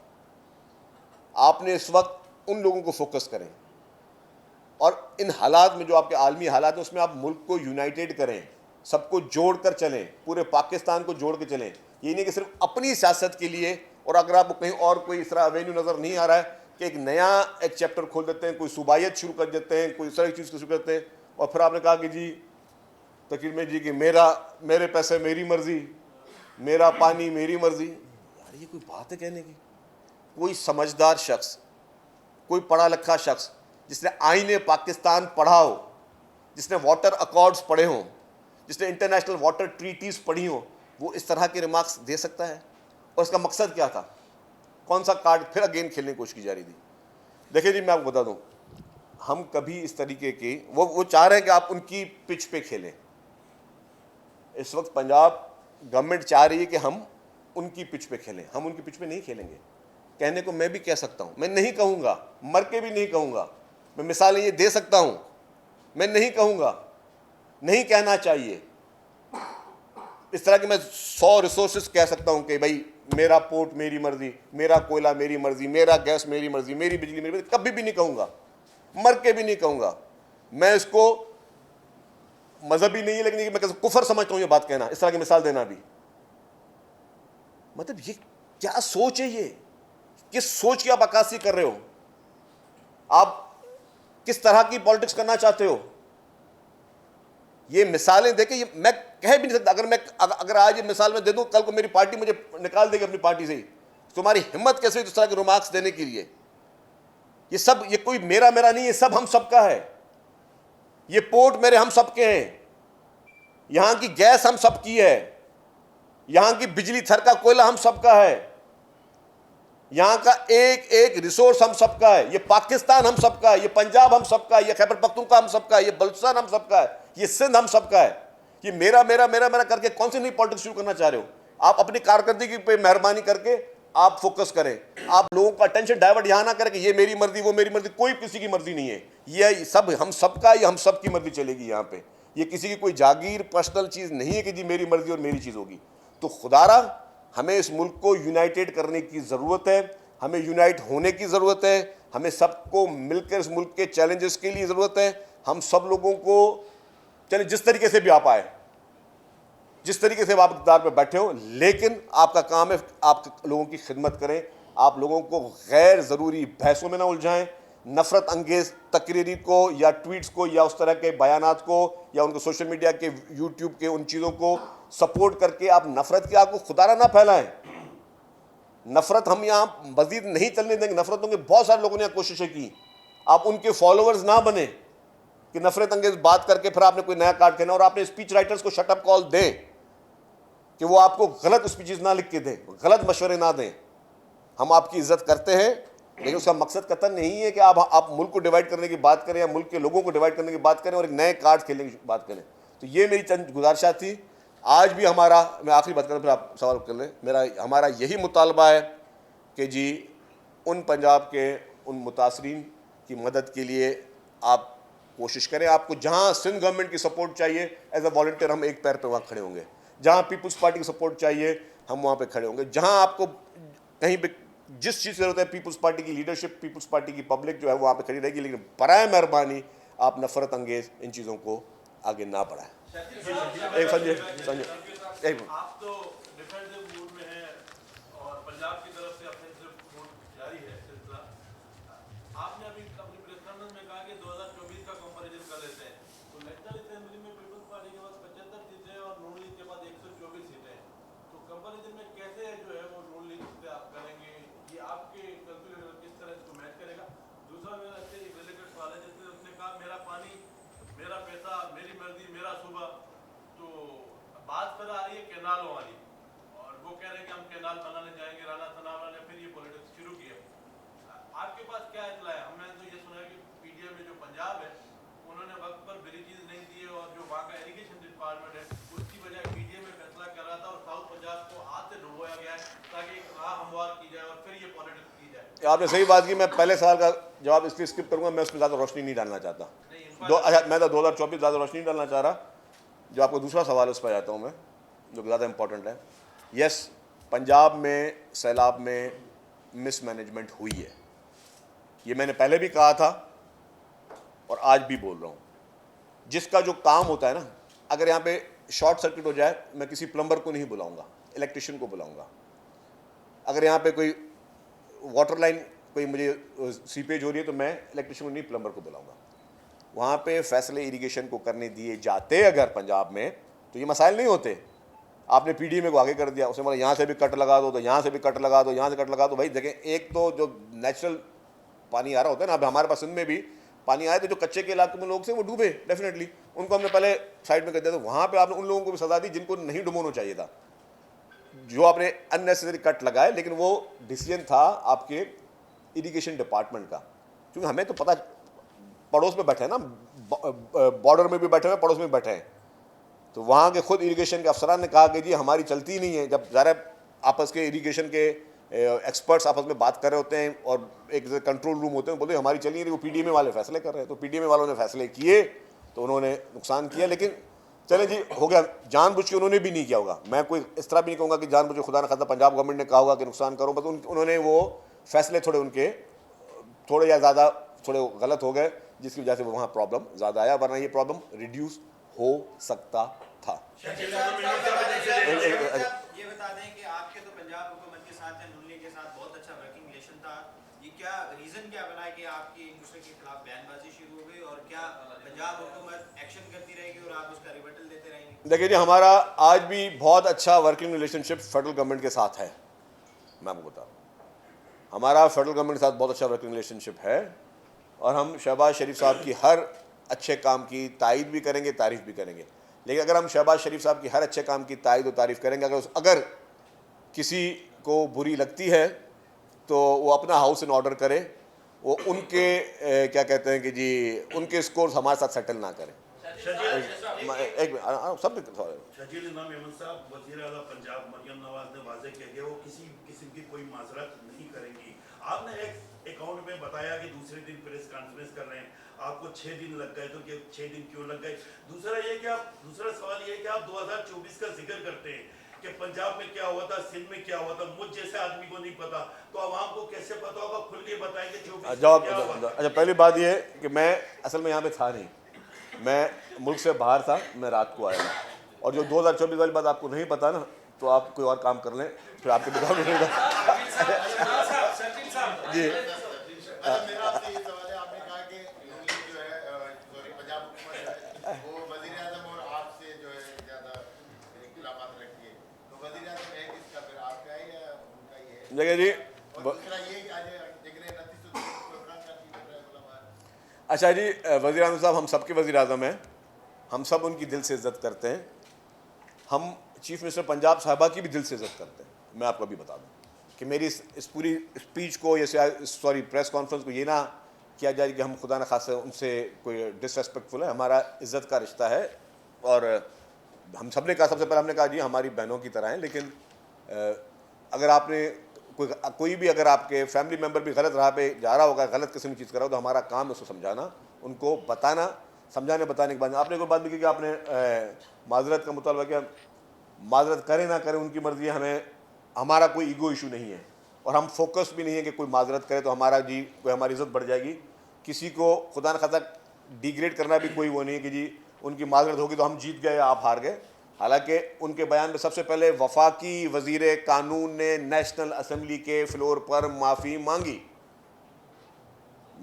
आपने इस वक्त उन लोगों को फोकस करें और इन हालात में जो आपके आलमी हालात हैं उसमें आप मुल्क को यूनाइटेड करें, सबको जोड़ कर चलें, पूरे पाकिस्तान को जोड़ के चलें। ये नहीं कि सिर्फ अपनी सियासत के लिए, और अगर आपको कहीं और कोई इस तरह एवेन्यू नज़र नहीं आ रहा है कि एक नया एक चैप्टर खोल देते हैं, कोई सूबायत शुरू कर देते हैं, कोई सारी चीज़ को शुरू करते हैं, और फिर आपने कहा कि जी तकीर में जी कि मेरे पैसे मेरी मर्ज़ी, मेरा पानी मेरी मर्ज़ी। यार ये कोई बात है कहने की? कोई समझदार शख्स, कोई पढ़ा लिखा शख्स जिसने आईने पाकिस्तान पढ़ा हो, जिसने वाटर अकॉर्ड्स पढ़े हों, जिसने इंटरनेशनल वाटर ट्रीटीज़ पढ़ी हो, वो इस तरह के रिमार्क्स दे सकता है? और इसका मकसद क्या था? कौन सा कार्ड फिर अगेन खेलने की कोशिश की जा रही थी? देखिए जी मैं आपको बता दूं, हम कभी इस तरीके के वो चाह रहे हैं कि आप उनकी पिच पे खेलें। इस वक्त पंजाब गवर्नमेंट चाह रही है कि हम उनकी पिच पे खेलें। हम उनकी पिच पे नहीं खेलेंगे। कहने को मैं भी कह सकता हूँ, मैं नहीं कहूँगा, मर के भी नहीं कहूँगा। मैं मिसालें ये दे सकता हूँ, मैं नहीं कहूँगा, नहीं कहना चाहिए। इस तरह के मैं 100 रिसोर्सेज कह सकता हूँ कि भाई मेरा पोर्ट मेरी मर्जी, मेरा कोयला मेरी मर्जी, मेरा गैस मेरी मर्जी, मेरी बिजली मेरी मर्जी। कभी भी नहीं कहूँगा, मर के भी नहीं कहूँगा। मैं इसको मजहबी नहीं है लेकिन मैं कुफर समझता हूँ ये बात कहना, इस तरह की मिसाल देना भी। मतलब ये क्या सोच है? ये किस सोच की आप अक्कासी कर रहे हो? आप किस तरह की पॉलिटिक्स करना चाहते हो? ये मिसालें देके ये मैं कह भी नहीं सकता। अगर आज ये मिसाल में दे दूं, कल को मेरी पार्टी मुझे निकाल देगी अपनी पार्टी से ही। तुम्हारी हिम्मत कैसे हुई इस तरह के रिमार्क्स देने के लिए? ये कोई मेरा मेरा नहीं, ये सब हम सबका है। ये पोर्ट मेरे हम सबके हैं, यहां की गैस हम सबकी है, यहां की बिजली थर का कोयला हम सबका है, यहां का एक एक रिसोर्स हम सबका है। ये पाकिस्तान हम सबका है, ये पंजाब हम सबका है, ये खैबर पख्तूनख्वा हम सबका है, ये बलूचिस्तान हम सबका है, ये सिंध हम सबका है। ये मेरा मेरा मेरा मेरा करके कौन सी नई पॉलिटिक्स शुरू करना चाह रहे हो? आप अपनी कारकर्दगी पे मेहरबानी करके आप फोकस करें। आप लोगों का अटेंशन डाइवर्ट यहां ना करें कि ये मेरी मर्जी वो मेरी मर्जी। कोई किसी की मर्जी नहीं है, ये सब हम सबका, ये हम सबकी मर्जी चलेगी यहां पे। ये किसी की कोई जागीर पर्सनल चीज नहीं है कि जी मेरी मर्जी और मेरी चीज होगी। तो खुदारा हमें इस मुल्क को यूनाइटेड करने की ज़रूरत है, हमें यूनाइट होने की ज़रूरत है, हमें सबको मिलकर इस मुल्क के चैलेंजेस के लिए ज़रूरत है। हम सब लोगों को चले जिस तरीके से भी आप आए, जिस तरीके से आप इक़्तिदार पे बैठे हो, लेकिन आपका काम है आप लोगों की खिदमत करें। आप लोगों को गैर ज़रूरी बहसों में ना उलझाएं, नफ़रत अंगेज़ तकरीरी को या ट्वीट्स को या उस तरह के बयानात को या उनको सोशल मीडिया के यूट्यूब के उन चीज़ों को सपोर्ट करके आप नफ़रत की आग को खुदारा ना फैलाएं। नफ़रत हम यहाँ मज़ीद नहीं चलने देंगे। नफ़रतों के बहुत सारे लोगों ने कोशिशें की, आप उनके फॉलोअर्स ना बने कि नफ़रत अंगेज़ बात करके फिर आपने कोई नया कार्ड कहना। और आपने स्पीच राइटर्स को शटअप कॉल दें कि वो आपको गलत स्पीचेस ना लिख के दें, गलत मशवरे ना दें। हम आपकी इज्जत करते हैं, लेकिन उसका मकसद कतई नहीं है कि आप मुल्क को डिवाइड करने की बात करें या मुल्क के लोगों को डिवाइड करने की बात करें और एक नए कार्ड खेलने की बात करें। तो ये मेरी चंद गुजारिशात थी। आज भी हमारा, मैं आखिरी बात करूँ फिर आप सवाल कर लें, हमारा यही मुतालबा है कि जी उन पंजाब के उन मुतासरीन की मदद के लिए आप कोशिश करें। आपको जहाँ सिंध गवर्नमेंट की सपोर्ट चाहिए एज अ वॉलंटियर हम एक पैर पर वहाँ खड़े होंगे। जहाँ पीपल्स पार्टी की सपोर्ट चाहिए हम वहाँ पे खड़े होंगे। जहाँ आपको कहीं पे जिस चीज़ की जरूरत है, पीपल्स पार्टी की लीडरशिप, पीपल्स पार्टी की पब्लिक जो है वहाँ पे खड़ी रहेगी। लेकिन बराए मेहरबानी आप नफरत अंगेज इन चीज़ों को आगे ना बढ़ाएं। एक संजय एक आप तो डिफेंसिव मूड में हैं और पंजाब की तरफ से ऑफेंसिव मूड जारी है सिलसिला। आपने अभी अपनी प्रेस कॉन्फ्रेंस में कहा कि 2024 का कंपैरिजन कर लेते हैं। तो नेशनल असेंबली में पीपल्स पार्टी के पास 75 सीटें और नून लीग के पास 124 सीटें। तो कंपैरिजन में कैसे जो है वो नून लीग से आप करेंगे, ये आपके कैलकुलेटर किस तरह इसको मैच करेगा? दूसरा मेरा एक रिलेटेड सवाल है, जैसे उसने कहा मेरा पानी मेरा पैसा मेरी मर्जी मेरा सूबा। तो बात कर आ रही है कैनालों वाली, और वो कह रहे हैं कि हम कैनाल बनाने जाएंगे, राणा सनावला ने फिर ये पॉलिटिक्स शुरू की है। आपके पास क्या इतला है? हमने तो ये सुना है कि पीडीएम में जो पंजाब है उन्होंने वक्त पर ब्रिजेज नहीं दिए और जो वहाँ का इरिगेशन डिपार्टमेंट है उसकी बजाय पीडीएम में फैसला कर रहा था और साउथ पंजाब को हाथ से डुबोया गया है ताकि एक राह हमवार की जाए और फिर ये पॉलिटिक्स की जाए। आपने सही बात की। मैं पहले सवाल का जवाब इसलिए स्किप करूंगा, मैं उसमें ज़्यादा रोशनी नहीं डालना चाहता। मैं तो 2024 ज़्यादा रोशनी नहीं डालना चाह रहा। जो आपको दूसरा सवाल है उस पर जाता हूँ मैं, जो ज़्यादा इंपॉर्टेंट है। यस, पंजाब में सैलाब में मिसमैनेजमेंट हुई है, ये मैंने पहले भी कहा था और आज भी बोल रहा हूँ। जिसका जो काम होता है ना, अगर यहाँ पे शॉर्ट सर्किट हो जाए, मैं किसी प्लम्बर को नहीं बुलाऊंगा, इलेक्ट्रिशियन को बुलाऊंगा। अगर यहाँ पे कोई वाटर लाइन कोई मुझे सीपेज हो रही है तो मैं इलेक्ट्रिशियन को नहीं, प्लम्बर को बुलाऊंगा। वहाँ पे फैसले इरिगेशन को करने दिए जाते अगर पंजाब में, तो ये मसाइल नहीं होते। आपने पीडीएम को आगे कर दिया, उसने बोला यहाँ से भी कट लगा दो, तो यहाँ से भी कट लगा दो, यहाँ से कट लगा दो। भाई देखें, एक तो जो नेचुरल पानी आ रहा होता है ना, अब हमारे पास सिंध में भी पानी आया तो जो कच्चे के इलाके में लोग थे वो डूबे, डेफिनेटली उनको हमने पहले साइड में कर दिया। तो वहाँ पर आपने उन लोगों को भी सजा दी जिनको नहीं डुबोना चाहिए था, जो आपने अननेसेसरी कट लगाए। लेकिन वो डिसीजन था आपके इरिगेशन डिपार्टमेंट का, क्योंकि हमें तो पता पड़ोस में बैठे हैं ना, बॉर्डर में भी बैठे हुए, पड़ोस में बैठे हैं। तो वहाँ के खुद इरिगेशन के अफसरान ने कहा कि जी हमारी चलती नहीं है। जब ज़रा आपस के इरिगेशन के एक्सपर्ट्स आपस में बात कर रहे होते हैं और एक कंट्रोल रूम होते हैं, बोलते हमारी चली नहीं, वो पीडीएम वाले फैसले कर रहे हैं। तो पीडीएम वालों ने फैसले किए तो उन्होंने नुकसान किया। लेकिन चले जी, हो गया, जानबूझ के उन्होंने भी नहीं किया होगा। मैं कोई इस तरह भी नहीं कहूँगा कि जानबूझ के खुदा न खास्ता पंजाब गवर्नमेंट ने कहा होगा कि नुकसान करो, बस उन्होंने वो फैसले थोड़े उनके थोड़े या ज़्यादा थोड़े गलत हो गए, जिसकी वजह से वहाँ प्रॉब्लम ज़्यादा आया, वरना ये प्रॉब्लम रिड्यूस हो सकता था। ये बता दें कि आपके तो पंजाब हुकूमत के साथ या नून लीग के साथ बहुत अच्छा वर्किंग रिलेशन था, ये क्या रीज़न क्या बना कि आपकी एक दूसरे के खिलाफ बयानबाजी शुरू हो गई, और क्या पंजाब हुकूमत एक्शन करती रहेगी और आप उसका रिबटल देते रहेंगे? देखिए जी, हमारा आज भी बहुत अच्छा वर्किंग रिलेशनशिप फेडरल गवर्नमेंट के साथ है। मैं आपको बता रहा हूँ, हमारा फेडरल गवर्नमेंट के साथ बहुत अच्छा वर्किंग रिलेशनशिप है और हम शहबाज शरीफ साहब की हर अच्छे काम की तारीफ भी करेंगे, तारीफ़ भी करेंगे। लेकिन अगर हम शहबाज शरीफ साहब की हर अच्छे काम की तारीफ और तारीफ़ करेंगे, अगर किसी को बुरी लगती है तो वो अपना हाउस इन ऑर्डर करे, वो उनके क्या कहते हैं कि जी उनके स्कोर्स हमारे साथ सेटल ना करें। एक सब शजील इमाम अहमद साहब वज़ीर आला पंजाब मरियम नवाज ने वाज़ेह किया कि वो किसी किस्म की कोई माजरत नहीं करेंगी। आपने एक अकाउंट में बताया कि दूसरे दिन प्रेस कॉन्फ्रेंस कर रहे हैं, आपको 6 दिन लग गए, तो कि 6 दिन क्यों लग गए? दूसरा सवाल ये कि आप 2024 का जिक्र करते हैं कि पंजाब में क्या हुआ था, सिंध में क्या हुआ था, मुझ जैसे आदमी को नहीं पता, तो आवाम को कैसे पता होगा? खुल के बताएंगे 24 जवाब। क्या हुआ? अच्छा, पहली बात ये कि मैं असल में यहाँ पे था नहीं, मैं मुल्क से बाहर था, मैं रात को आया। और जो 2024 वाली बात आपको नहीं पता ना, तो आप कोई और काम कर लें, फिर आपके बताओ जी। मेरा आपसे ये सवाल है, आपने कहा कि जो है पंजाब हुकूमत है वो वज़ीर आज़म और आपसे जो है ज़्यादा इख्तिलाफ़ात रखती है, तो वज़ीर आज़म है किसका, फिर आपका है या उनका ही है? देखिए जी, और दूसरा ये कि आज देख रहे हैं 29 प्रोग्राम का चीज़ कर रहा है मतलब। अच्छा जी, वज़ीर आज़म साहब हम सबके वज़ीर आज़म हैं, हम सब उनकी दिल से इज़्ज़त करते हैं, हम चीफ मिनिस्टर पंजाब साहबा की भी दिल से इज़्ज़त करते हैं। मैं आपको अभी बता दूं कि मेरी इस पूरी स्पीच को या प्रेस कॉन्फ्रेंस को ये ना किया जाए कि हम खुदा न खासा उनसे कोई डिसरेस्पेक्टफुल है। हमारा इज़्ज़त का रिश्ता है और हम सब ने कहा, सबसे पहले हमने कहा जी हमारी बहनों की तरह हैं, लेकिन अगर आपने कोई भी अगर आपके फैमिली मेम्बर भी गलत राह पे जा रहा होगा, गलत किसी भी चीज़ कर रहा हो, तो हमारा काम है उसको समझाना, उनको बताना, समझाने बताने के बाद। आपने कोई बात भी की कि आपने माजरत का मुतालबा किया, माजरत करें ना करें उनकी मर्ज़ी है, हमारा कोई ईगो इशू नहीं है और हम फोकस भी नहीं है कि कोई माजरत करे तो हमारी इज़्ज़त बढ़ जाएगी। किसी को खुदा न खासा डिग्रेड करना भी कोई वो नहीं है कि जी उनकी माजरत होगी तो हम जीत गए या आप हार गए। हालांकि उनके बयान में सबसे पहले वफाकी वज़ीर कानून ने नेशनल असम्बली के फ्लोर पर माफ़ी मांगी।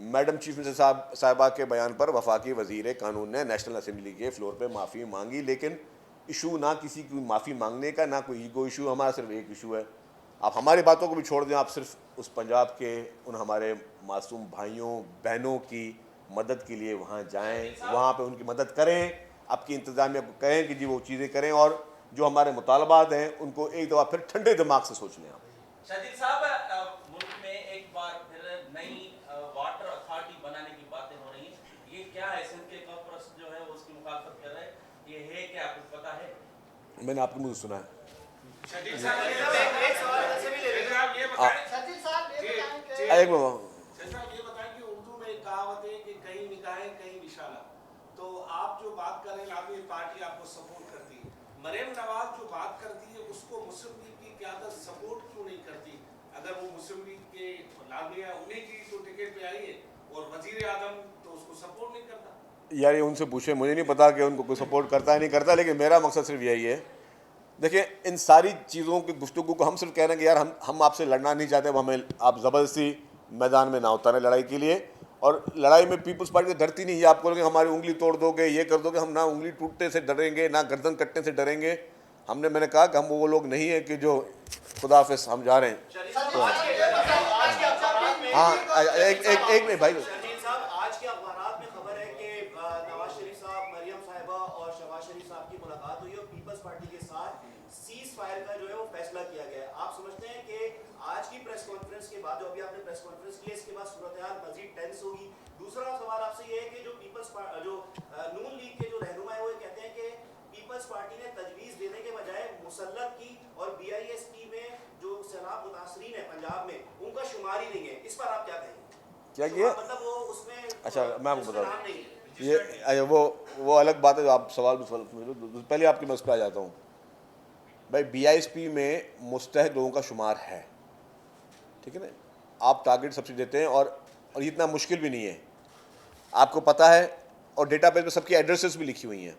मैडम चीफ मिनिस्टर साहिबा के बयान पर वफाकी वज़ीर कानून ने नेशनल असम्बली के फ्लोर पर माफ़ी मांगी, लेकिन इशू ना किसी की माफ़ी मांगने का, ना कोई ईगो इशू, हमारा सिर्फ एक इशू है। आप हमारी बातों को भी छोड़ दें, आप सिर्फ उस पंजाब के उन हमारे मासूम भाइयों बहनों की मदद के लिए वहाँ जाएं, वहाँ पे उनकी मदद करें, आपकी इंतज़ामिया को कहें कि जी वो चीज़ें करें और जो हमारे मुतालबात हैं उनको एक दफ़ा फिर ठंडे दिमाग से सोच लें। आप शजील साहब, मुल्क में एक बार फिर नई वाटर अथॉरिटी बनाने की बातें हो रही हैं, ये क्या है? सिंध के कॉर्पोरेस जो है वो उसकी मुखालफत कर रहे हैं, ये है क्या, आपको पता है? मैंने आपके मुझे सुना है। शजील साहब ये बताएं कि उर्दू में एक कहावत है कि कहीं निगाहें कहीं निशाना। तो आप जो बात कर रहे हैं, आपकी पार्टी आपको सपोर्ट करती है, मरियम नवाज जो बात करती है उसको मुस्लिम लीग की क़यादत सपोर्ट क्यों नहीं करती? अगर वो मुस्लिम लीग के लामिया उन्हीं की तो टिकट पे आई है और वजीर आजम तो उसको सपोर्ट नहीं करता। यार ये उनसे पूछे, मुझे नहीं पता कि उनको कोई सपोर्ट करता है नहीं करता, लेकिन मेरा मकसद सिर्फ यही है। देखिए, इन सारी चीज़ों की गुफ्तगू को हम सिर्फ कह रहे हैं कि यार हम आपसे लड़ना नहीं चाहते, हमें आप ज़बरदस्ती मैदान में ना उतारें लड़ाई के लिए। और लड़ाई में पीपल्स पार्टी डरती नहीं है। आप बोलोगे हमारी उंगली तोड़ दोगे, ये कर दोगे, हम ना उंगली टूटने से डरेंगे ना गर्दन कटने से डरेंगे। मैंने कहा कि हम वो लोग नहीं है कि जो खुदा हाफिज़ हम जा रहे हैं। तो हाँ, एक मिनट भाई, शजील साहब, आज के अखबारात में खबर है कि नवाज शरीफ साहब, मरियम साहिबा और शहबाज शरीफ साहब की मुलाकात हुई और पीपल्स पार्टी के साथ सीज फायर का जो है वो फैसला किया गया है। आप समझते हैं कि आज की प्रेस कॉन्फ्रेंस के बाद, जो अभी आपने प्रेस कॉन्फ्रेंस की है, इसके बाद सूरत-ए-हाल मजीद टेंस होगी? दूसरा सवाल आपसे ये है कि जो नून लीग के जो रहनुमा है वो कहते हैं कि पीपल्स पार्टी ने तजवीज़ देने के बजाय मुसल्लत की और BISP में जो सैलाब मुतासरीन है पंजाब में, उनका शुमार ही नहीं है। इस पर आप क्या कहेंगे? क्या किया? मतलब वो उसमें, अच्छा, मैं आपको बता नाम नहीं है। ये वो अलग बात है जो आप सवाल पहले आपकी मैं उस पर आ जाता हूँ। भाई BISP में मुस्तहद लोगों का शुमार है, ठीक है ना। आप टारगेट सब्सिडी देते हैं और ये इतना मुश्किल भी नहीं है, आपको पता है। और डेटाबेस में सबकी एड्रेसेस भी लिखी हुई हैं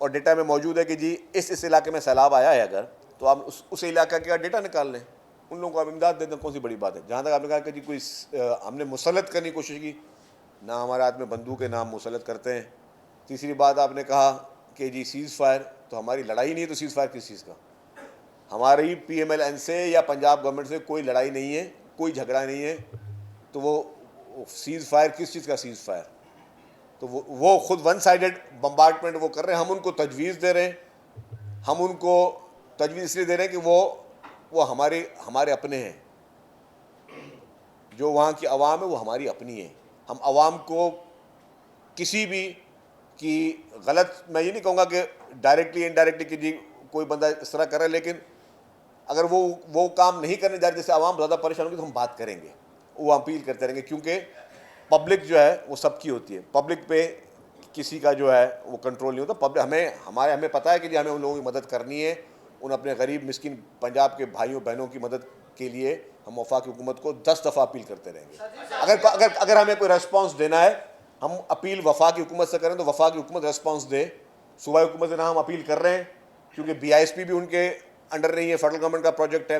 और डेटा में मौजूद है कि जी इस इलाके में सैलाब आया है, अगर तो आप उस इलाके का डेटा निकाल लें, उन लोगों को आप इमदाद दे दें। कौन सी बड़ी बात है? जहाँ तक आपने कहा कि जी कोई हमने मुसल्लत करने की कोशिश की, ना हमारे हाथ में बंदूक है ना हम मुसल्लत करते हैं। तीसरी बात आपने कहा कि जी सीज़ फायर, तो हमारी लड़ाई नहीं है तो सीज़ फायर किस चीज़ का? हमारी PMLN से या पंजाब गवर्नमेंट से कोई लड़ाई नहीं है, कोई झगड़ा नहीं है। तो वो सीज़ फायर किस चीज़ का सीज़ फायर? तो वो खुद वन साइडेड बम्बार्डमेंट वो कर रहे हैं। हम उनको तजवीज़ दे रहे हैं, हम उनको तजवीज़ इसलिए दे रहे हैं कि वो हमारे अपने हैं। जो वहाँ की आवाम है वो हमारी अपनी है। हम आवाम को किसी भी की गलत, मैं ये नहीं कहूँगा कि डायरेक्टली इनडायरेक्टली कि जी कोई बंदा इस तरह कर रहा है, लेकिन अगर वो काम नहीं करने जा रहे जैसे आवाम ज़्यादा परेशान होगी तो हम बात करेंगे, वो अपील करते रहेंगे। क्योंकि पब्लिक जो है वो सबकी होती है, पब्लिक पे किसी का जो है वो कंट्रोल नहीं होता। पब्लिक हमें पता है कि जी हमें उन लोगों की मदद करनी है, उन अपने गरीब मिस्किन पंजाब के भाइयों बहनों की मदद के लिए हम वफाकी हुकूमत को 10 दफ़ा अपील करते रहेंगे। अगर हमें कोई रेस्पॉन्स देना है, हम अपील वफाकी हुकूमत से करें तो वफाकी हुकूमत रेस्पॉन्स दे। सूबाई हुकूमत से ना हम अपील कर रहे हैं क्योंकि BISP भी उनके अंडर नहीं है, फेडरल गवर्नमेंट का प्रोजेक्ट है।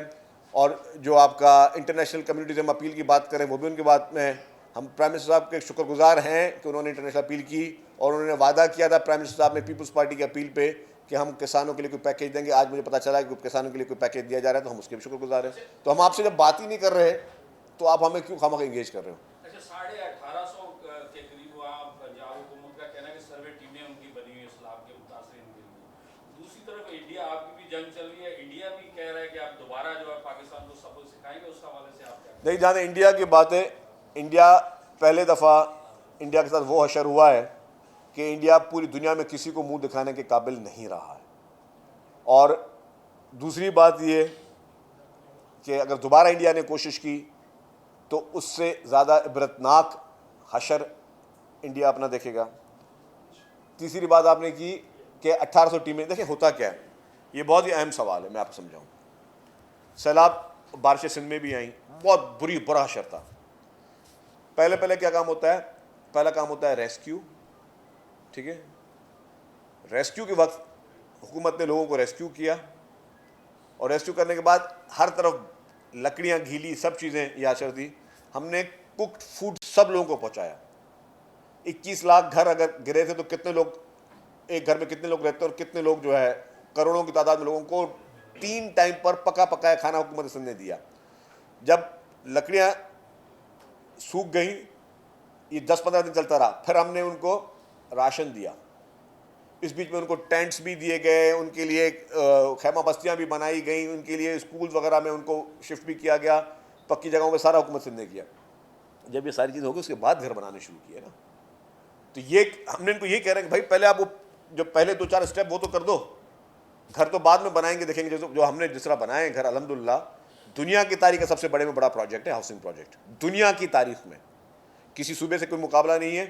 और जो आपका इंटरनेशनल कम्युनिटी से हम अपील की बात करें वो भी उनकी बात में है। हम प्राइम मिनिस्टर साहब के शुक्रगुजार हैं कि उन्होंने इंटरनेशनल अपील की और उन्होंने वादा किया था प्राइम मिनिस्टर साहब ने पीपल्स पार्टी की अपील पे कि हम किसानों के लिए कोई पैकेज देंगे। आज मुझे पता चला है कि किसानों के लिए कोई पैकेज दिया जा रहा है, तो हम उसके भी शुक्रगुजार हैं। तो हम आपसे जब बात ही नहीं कर रहे तो आप हमें क्यों खामखा एंगेज कर रहे हो? अच्छा, 1850 के करीब वहाँ पंजाब हुकूमत का कहना है कि सर्वे टीमें उनकी बनी हुई इस्लाम के मुतासरीन के लिए। दूसरी तरफ इंडिया, आपकी भी जंग चल रही है, इंडिया भी कह रहा है कि आप दोबारा जो है पाकिस्तान को सबक सिखाएंगे। उस हवाले से आप क्या नहीं, जहाँ इंडिया की बात है, इंडिया पहले दफ़ा इंडिया के साथ वो हशर हुआ है कि इंडिया पूरी दुनिया में किसी को मुंह दिखाने के काबिल नहीं रहा है। और दूसरी बात ये कि अगर दोबारा इंडिया ने कोशिश की तो उससे ज़्यादा इबरतनाक हशर इंडिया अपना देखेगा। तीसरी बात आपने की कि 1800 टीमें, देखिए होता क्या है, ये बहुत ही अहम सवाल है, मैं आपको समझाऊँ। सैलाब बारिशें सिंध में भी आई, बहुत बुरा हशर था। पहले क्या काम होता है? पहला काम होता है रेस्क्यू, ठीक है। रेस्क्यू के वक्त हुकूमत ने लोगों को रेस्क्यू किया और रेस्क्यू करने के बाद हर तरफ लकड़ियाँ, गीली सब चीज़ें याचर दी। हमने कुक्ड फूड सब लोगों को पहुँचाया। 21 लाख घर अगर गिरे थे तो कितने लोग, एक घर में कितने लोग रहते और कितने लोग जो है, करोड़ों की तादाद में लोगों को 3 टाइम पर पका पकाया खाना हुकूमत ने दिया। जब लकड़ियाँ सूख गई, ये 10-15 दिन चलता रहा, फिर हमने उनको राशन दिया। इस बीच में उनको टेंट्स भी दिए गए, उनके लिए खैमा बस्तियां भी बनाई गई, उनके लिए स्कूल वगैरह में उनको शिफ्ट भी किया गया, पक्की जगहों पे सारा हुकूमत सिंध ने किया। जब ये सारी चीज़ होगी उसके बाद घर बनाने शुरू किए ना। तो ये हमने इनको ये कह रहे हैं कि भाई पहले आप वो जो पहले 2-4 स्टेप वो तो कर दो, घर तो बाद में बनाएंगे, देखेंगे। जो हमने जिस तरह बनाए घर, अल्हम्दुलिल्लाह दुनिया की तारीख का सबसे बड़े में बड़ा प्रोजेक्ट है हाउसिंग प्रोजेक्ट। दुनिया की तारीख में किसी सूबे से कोई मुकाबला नहीं है,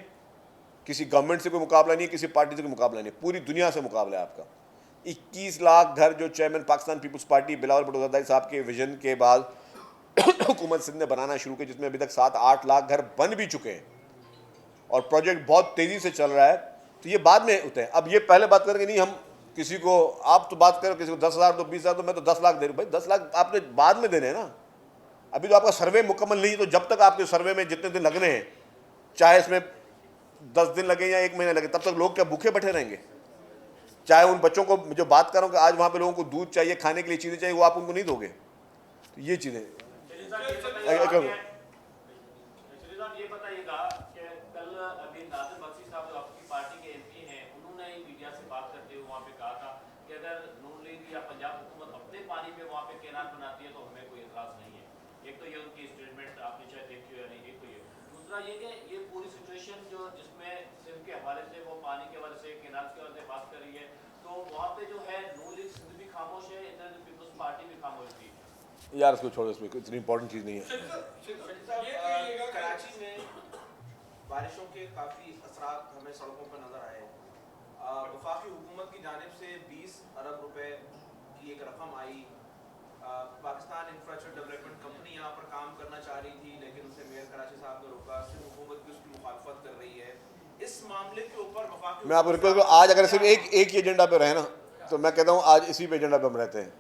किसी गवर्नमेंट से कोई मुकाबला नहीं है, किसी पार्टी से कोई मुकाबला नहीं है, पूरी दुनिया से मुकाबला है आपका। 21 लाख घर जो chairman Pakistan Peoples Party Bilawal Bhutto Zardari साहब के विजन के बाद हुकूमत सिंध ने बनाना शुरू किया, जिसमें अभी तक 7-8 लाख घर बन भी चुके हैं और प्रोजेक्ट बहुत तेज़ी से चल रहा है। तो ये बाद में होते हैं। अब ये पहले बात करेंगे नहीं, हम किसी को, आप तो बात करो किसी को 10,000 तो 20,000 तो मैं तो 10 लाख दे रहा हूँ। भाई 10 लाख आपने बाद में देने हैं ना, अभी तो आपका सर्वे मुकम्मल नहीं है। तो जब तक आपके सर्वे में जितने दिन लगने हैं, चाहे इसमें 10 दिन लगे या 1 महीना लगे, तब तक लोग क्या भूखे बैठे रहेंगे? चाहे उन बच्चों को जो बात कर रहा हूँ कि आज वहाँ पे लोगों को दूध चाहिए, खाने के लिए चीज़ें चाहिए, वो आप उनको नहीं दोगे। तो ये चीज़ें ये बताइएगा कि कल अभी नाज़िम बख्शी साहब जो आपकी पार्टी के MP हैं, उन्होंने मीडिया से बात करते हुए वहाँ पे कहा था कि अगर नून लीग या पंजाब हुकूमत अपने पानी पे वहाँ पे कैनाल बनाती है तो हमें कोई एतराज़ नहीं है। एक तो ये उनकी स्टेटमेंट आपने शायद देखी हो या नहीं, एक तो ये। दूसरा ये कि ये पूरी सिचुएशन जो जिसमें सिंध के हवाले से, वो पानी के हवाले से, कैनाल के हवाले से बात कर रही है, तो वहाँ पे जो है नून लीग सिंध भी खामोश है, इंडियन पीपल्स पार्टी भी खामोश थी। यार इसको छोड़ो, इसमें इतनी इंपॉर्टेंट चीज़ नहीं है। कराची में बारिशों के काफ़ी असरात हमें सड़कों पर नजर आए। वफाकी हुकूमत की जानिब से 20 अरब रुपए की एक रकम आई। पाकिस्तान इंफ्रास्ट्रक्चर डेवलपमेंट कंपनी यहाँ पर काम करना चाह रही थी, लेकिन उसे मेयर कराची साहब ने रोका। सिंध हुकूमत भी उसकी मुखालफत कर रही है। इस मामले के ऊपर वफाकी, मैं आपको रिक्वेस्ट करूँ, आज अगर सिर्फ एक ही एजेंडा पे रहे ना, तो मैं कहता हूँ आज इसी पे एजेंडा पे हम रहते हैं।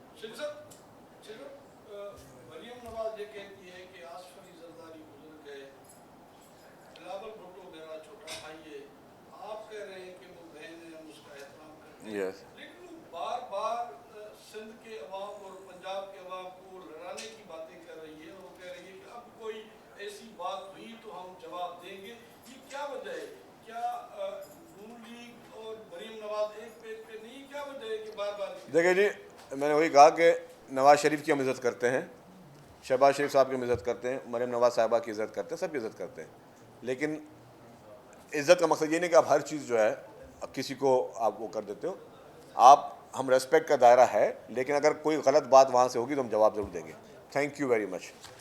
मरियम नवाज ये कहती है कि आसिफ अली जरदारी गुजर गए, बिलावल भुट्टो मेरा छोटा भाई है, आप कह रहे हैं कि वो बहन है, हम उसका एहतराम करते हैं, यस, लेकिन वो बार बार सिंध के अवाम और देखिए जी, मैंने वही कहा कि नवाज़ शरीफ की हम इज़्ज़त करते हैं, शहबाज शरीफ साहब की हम इज़्ज़त करते हैं, मरीम नवाज़ साहिबा की इज़्ज़त करते हैं, सबकी इज़्ज़त करते हैं। लेकिन इज़्ज़त का मकसद ये नहीं कि आप हर चीज़ जो है अब किसी को आप वो कर देते हो। आप हम रेस्पेक्ट का दायरा है, लेकिन अगर कोई गलत बात वहाँ से होगी तो हम जवाब ज़रूर देंगे। Thank you very much.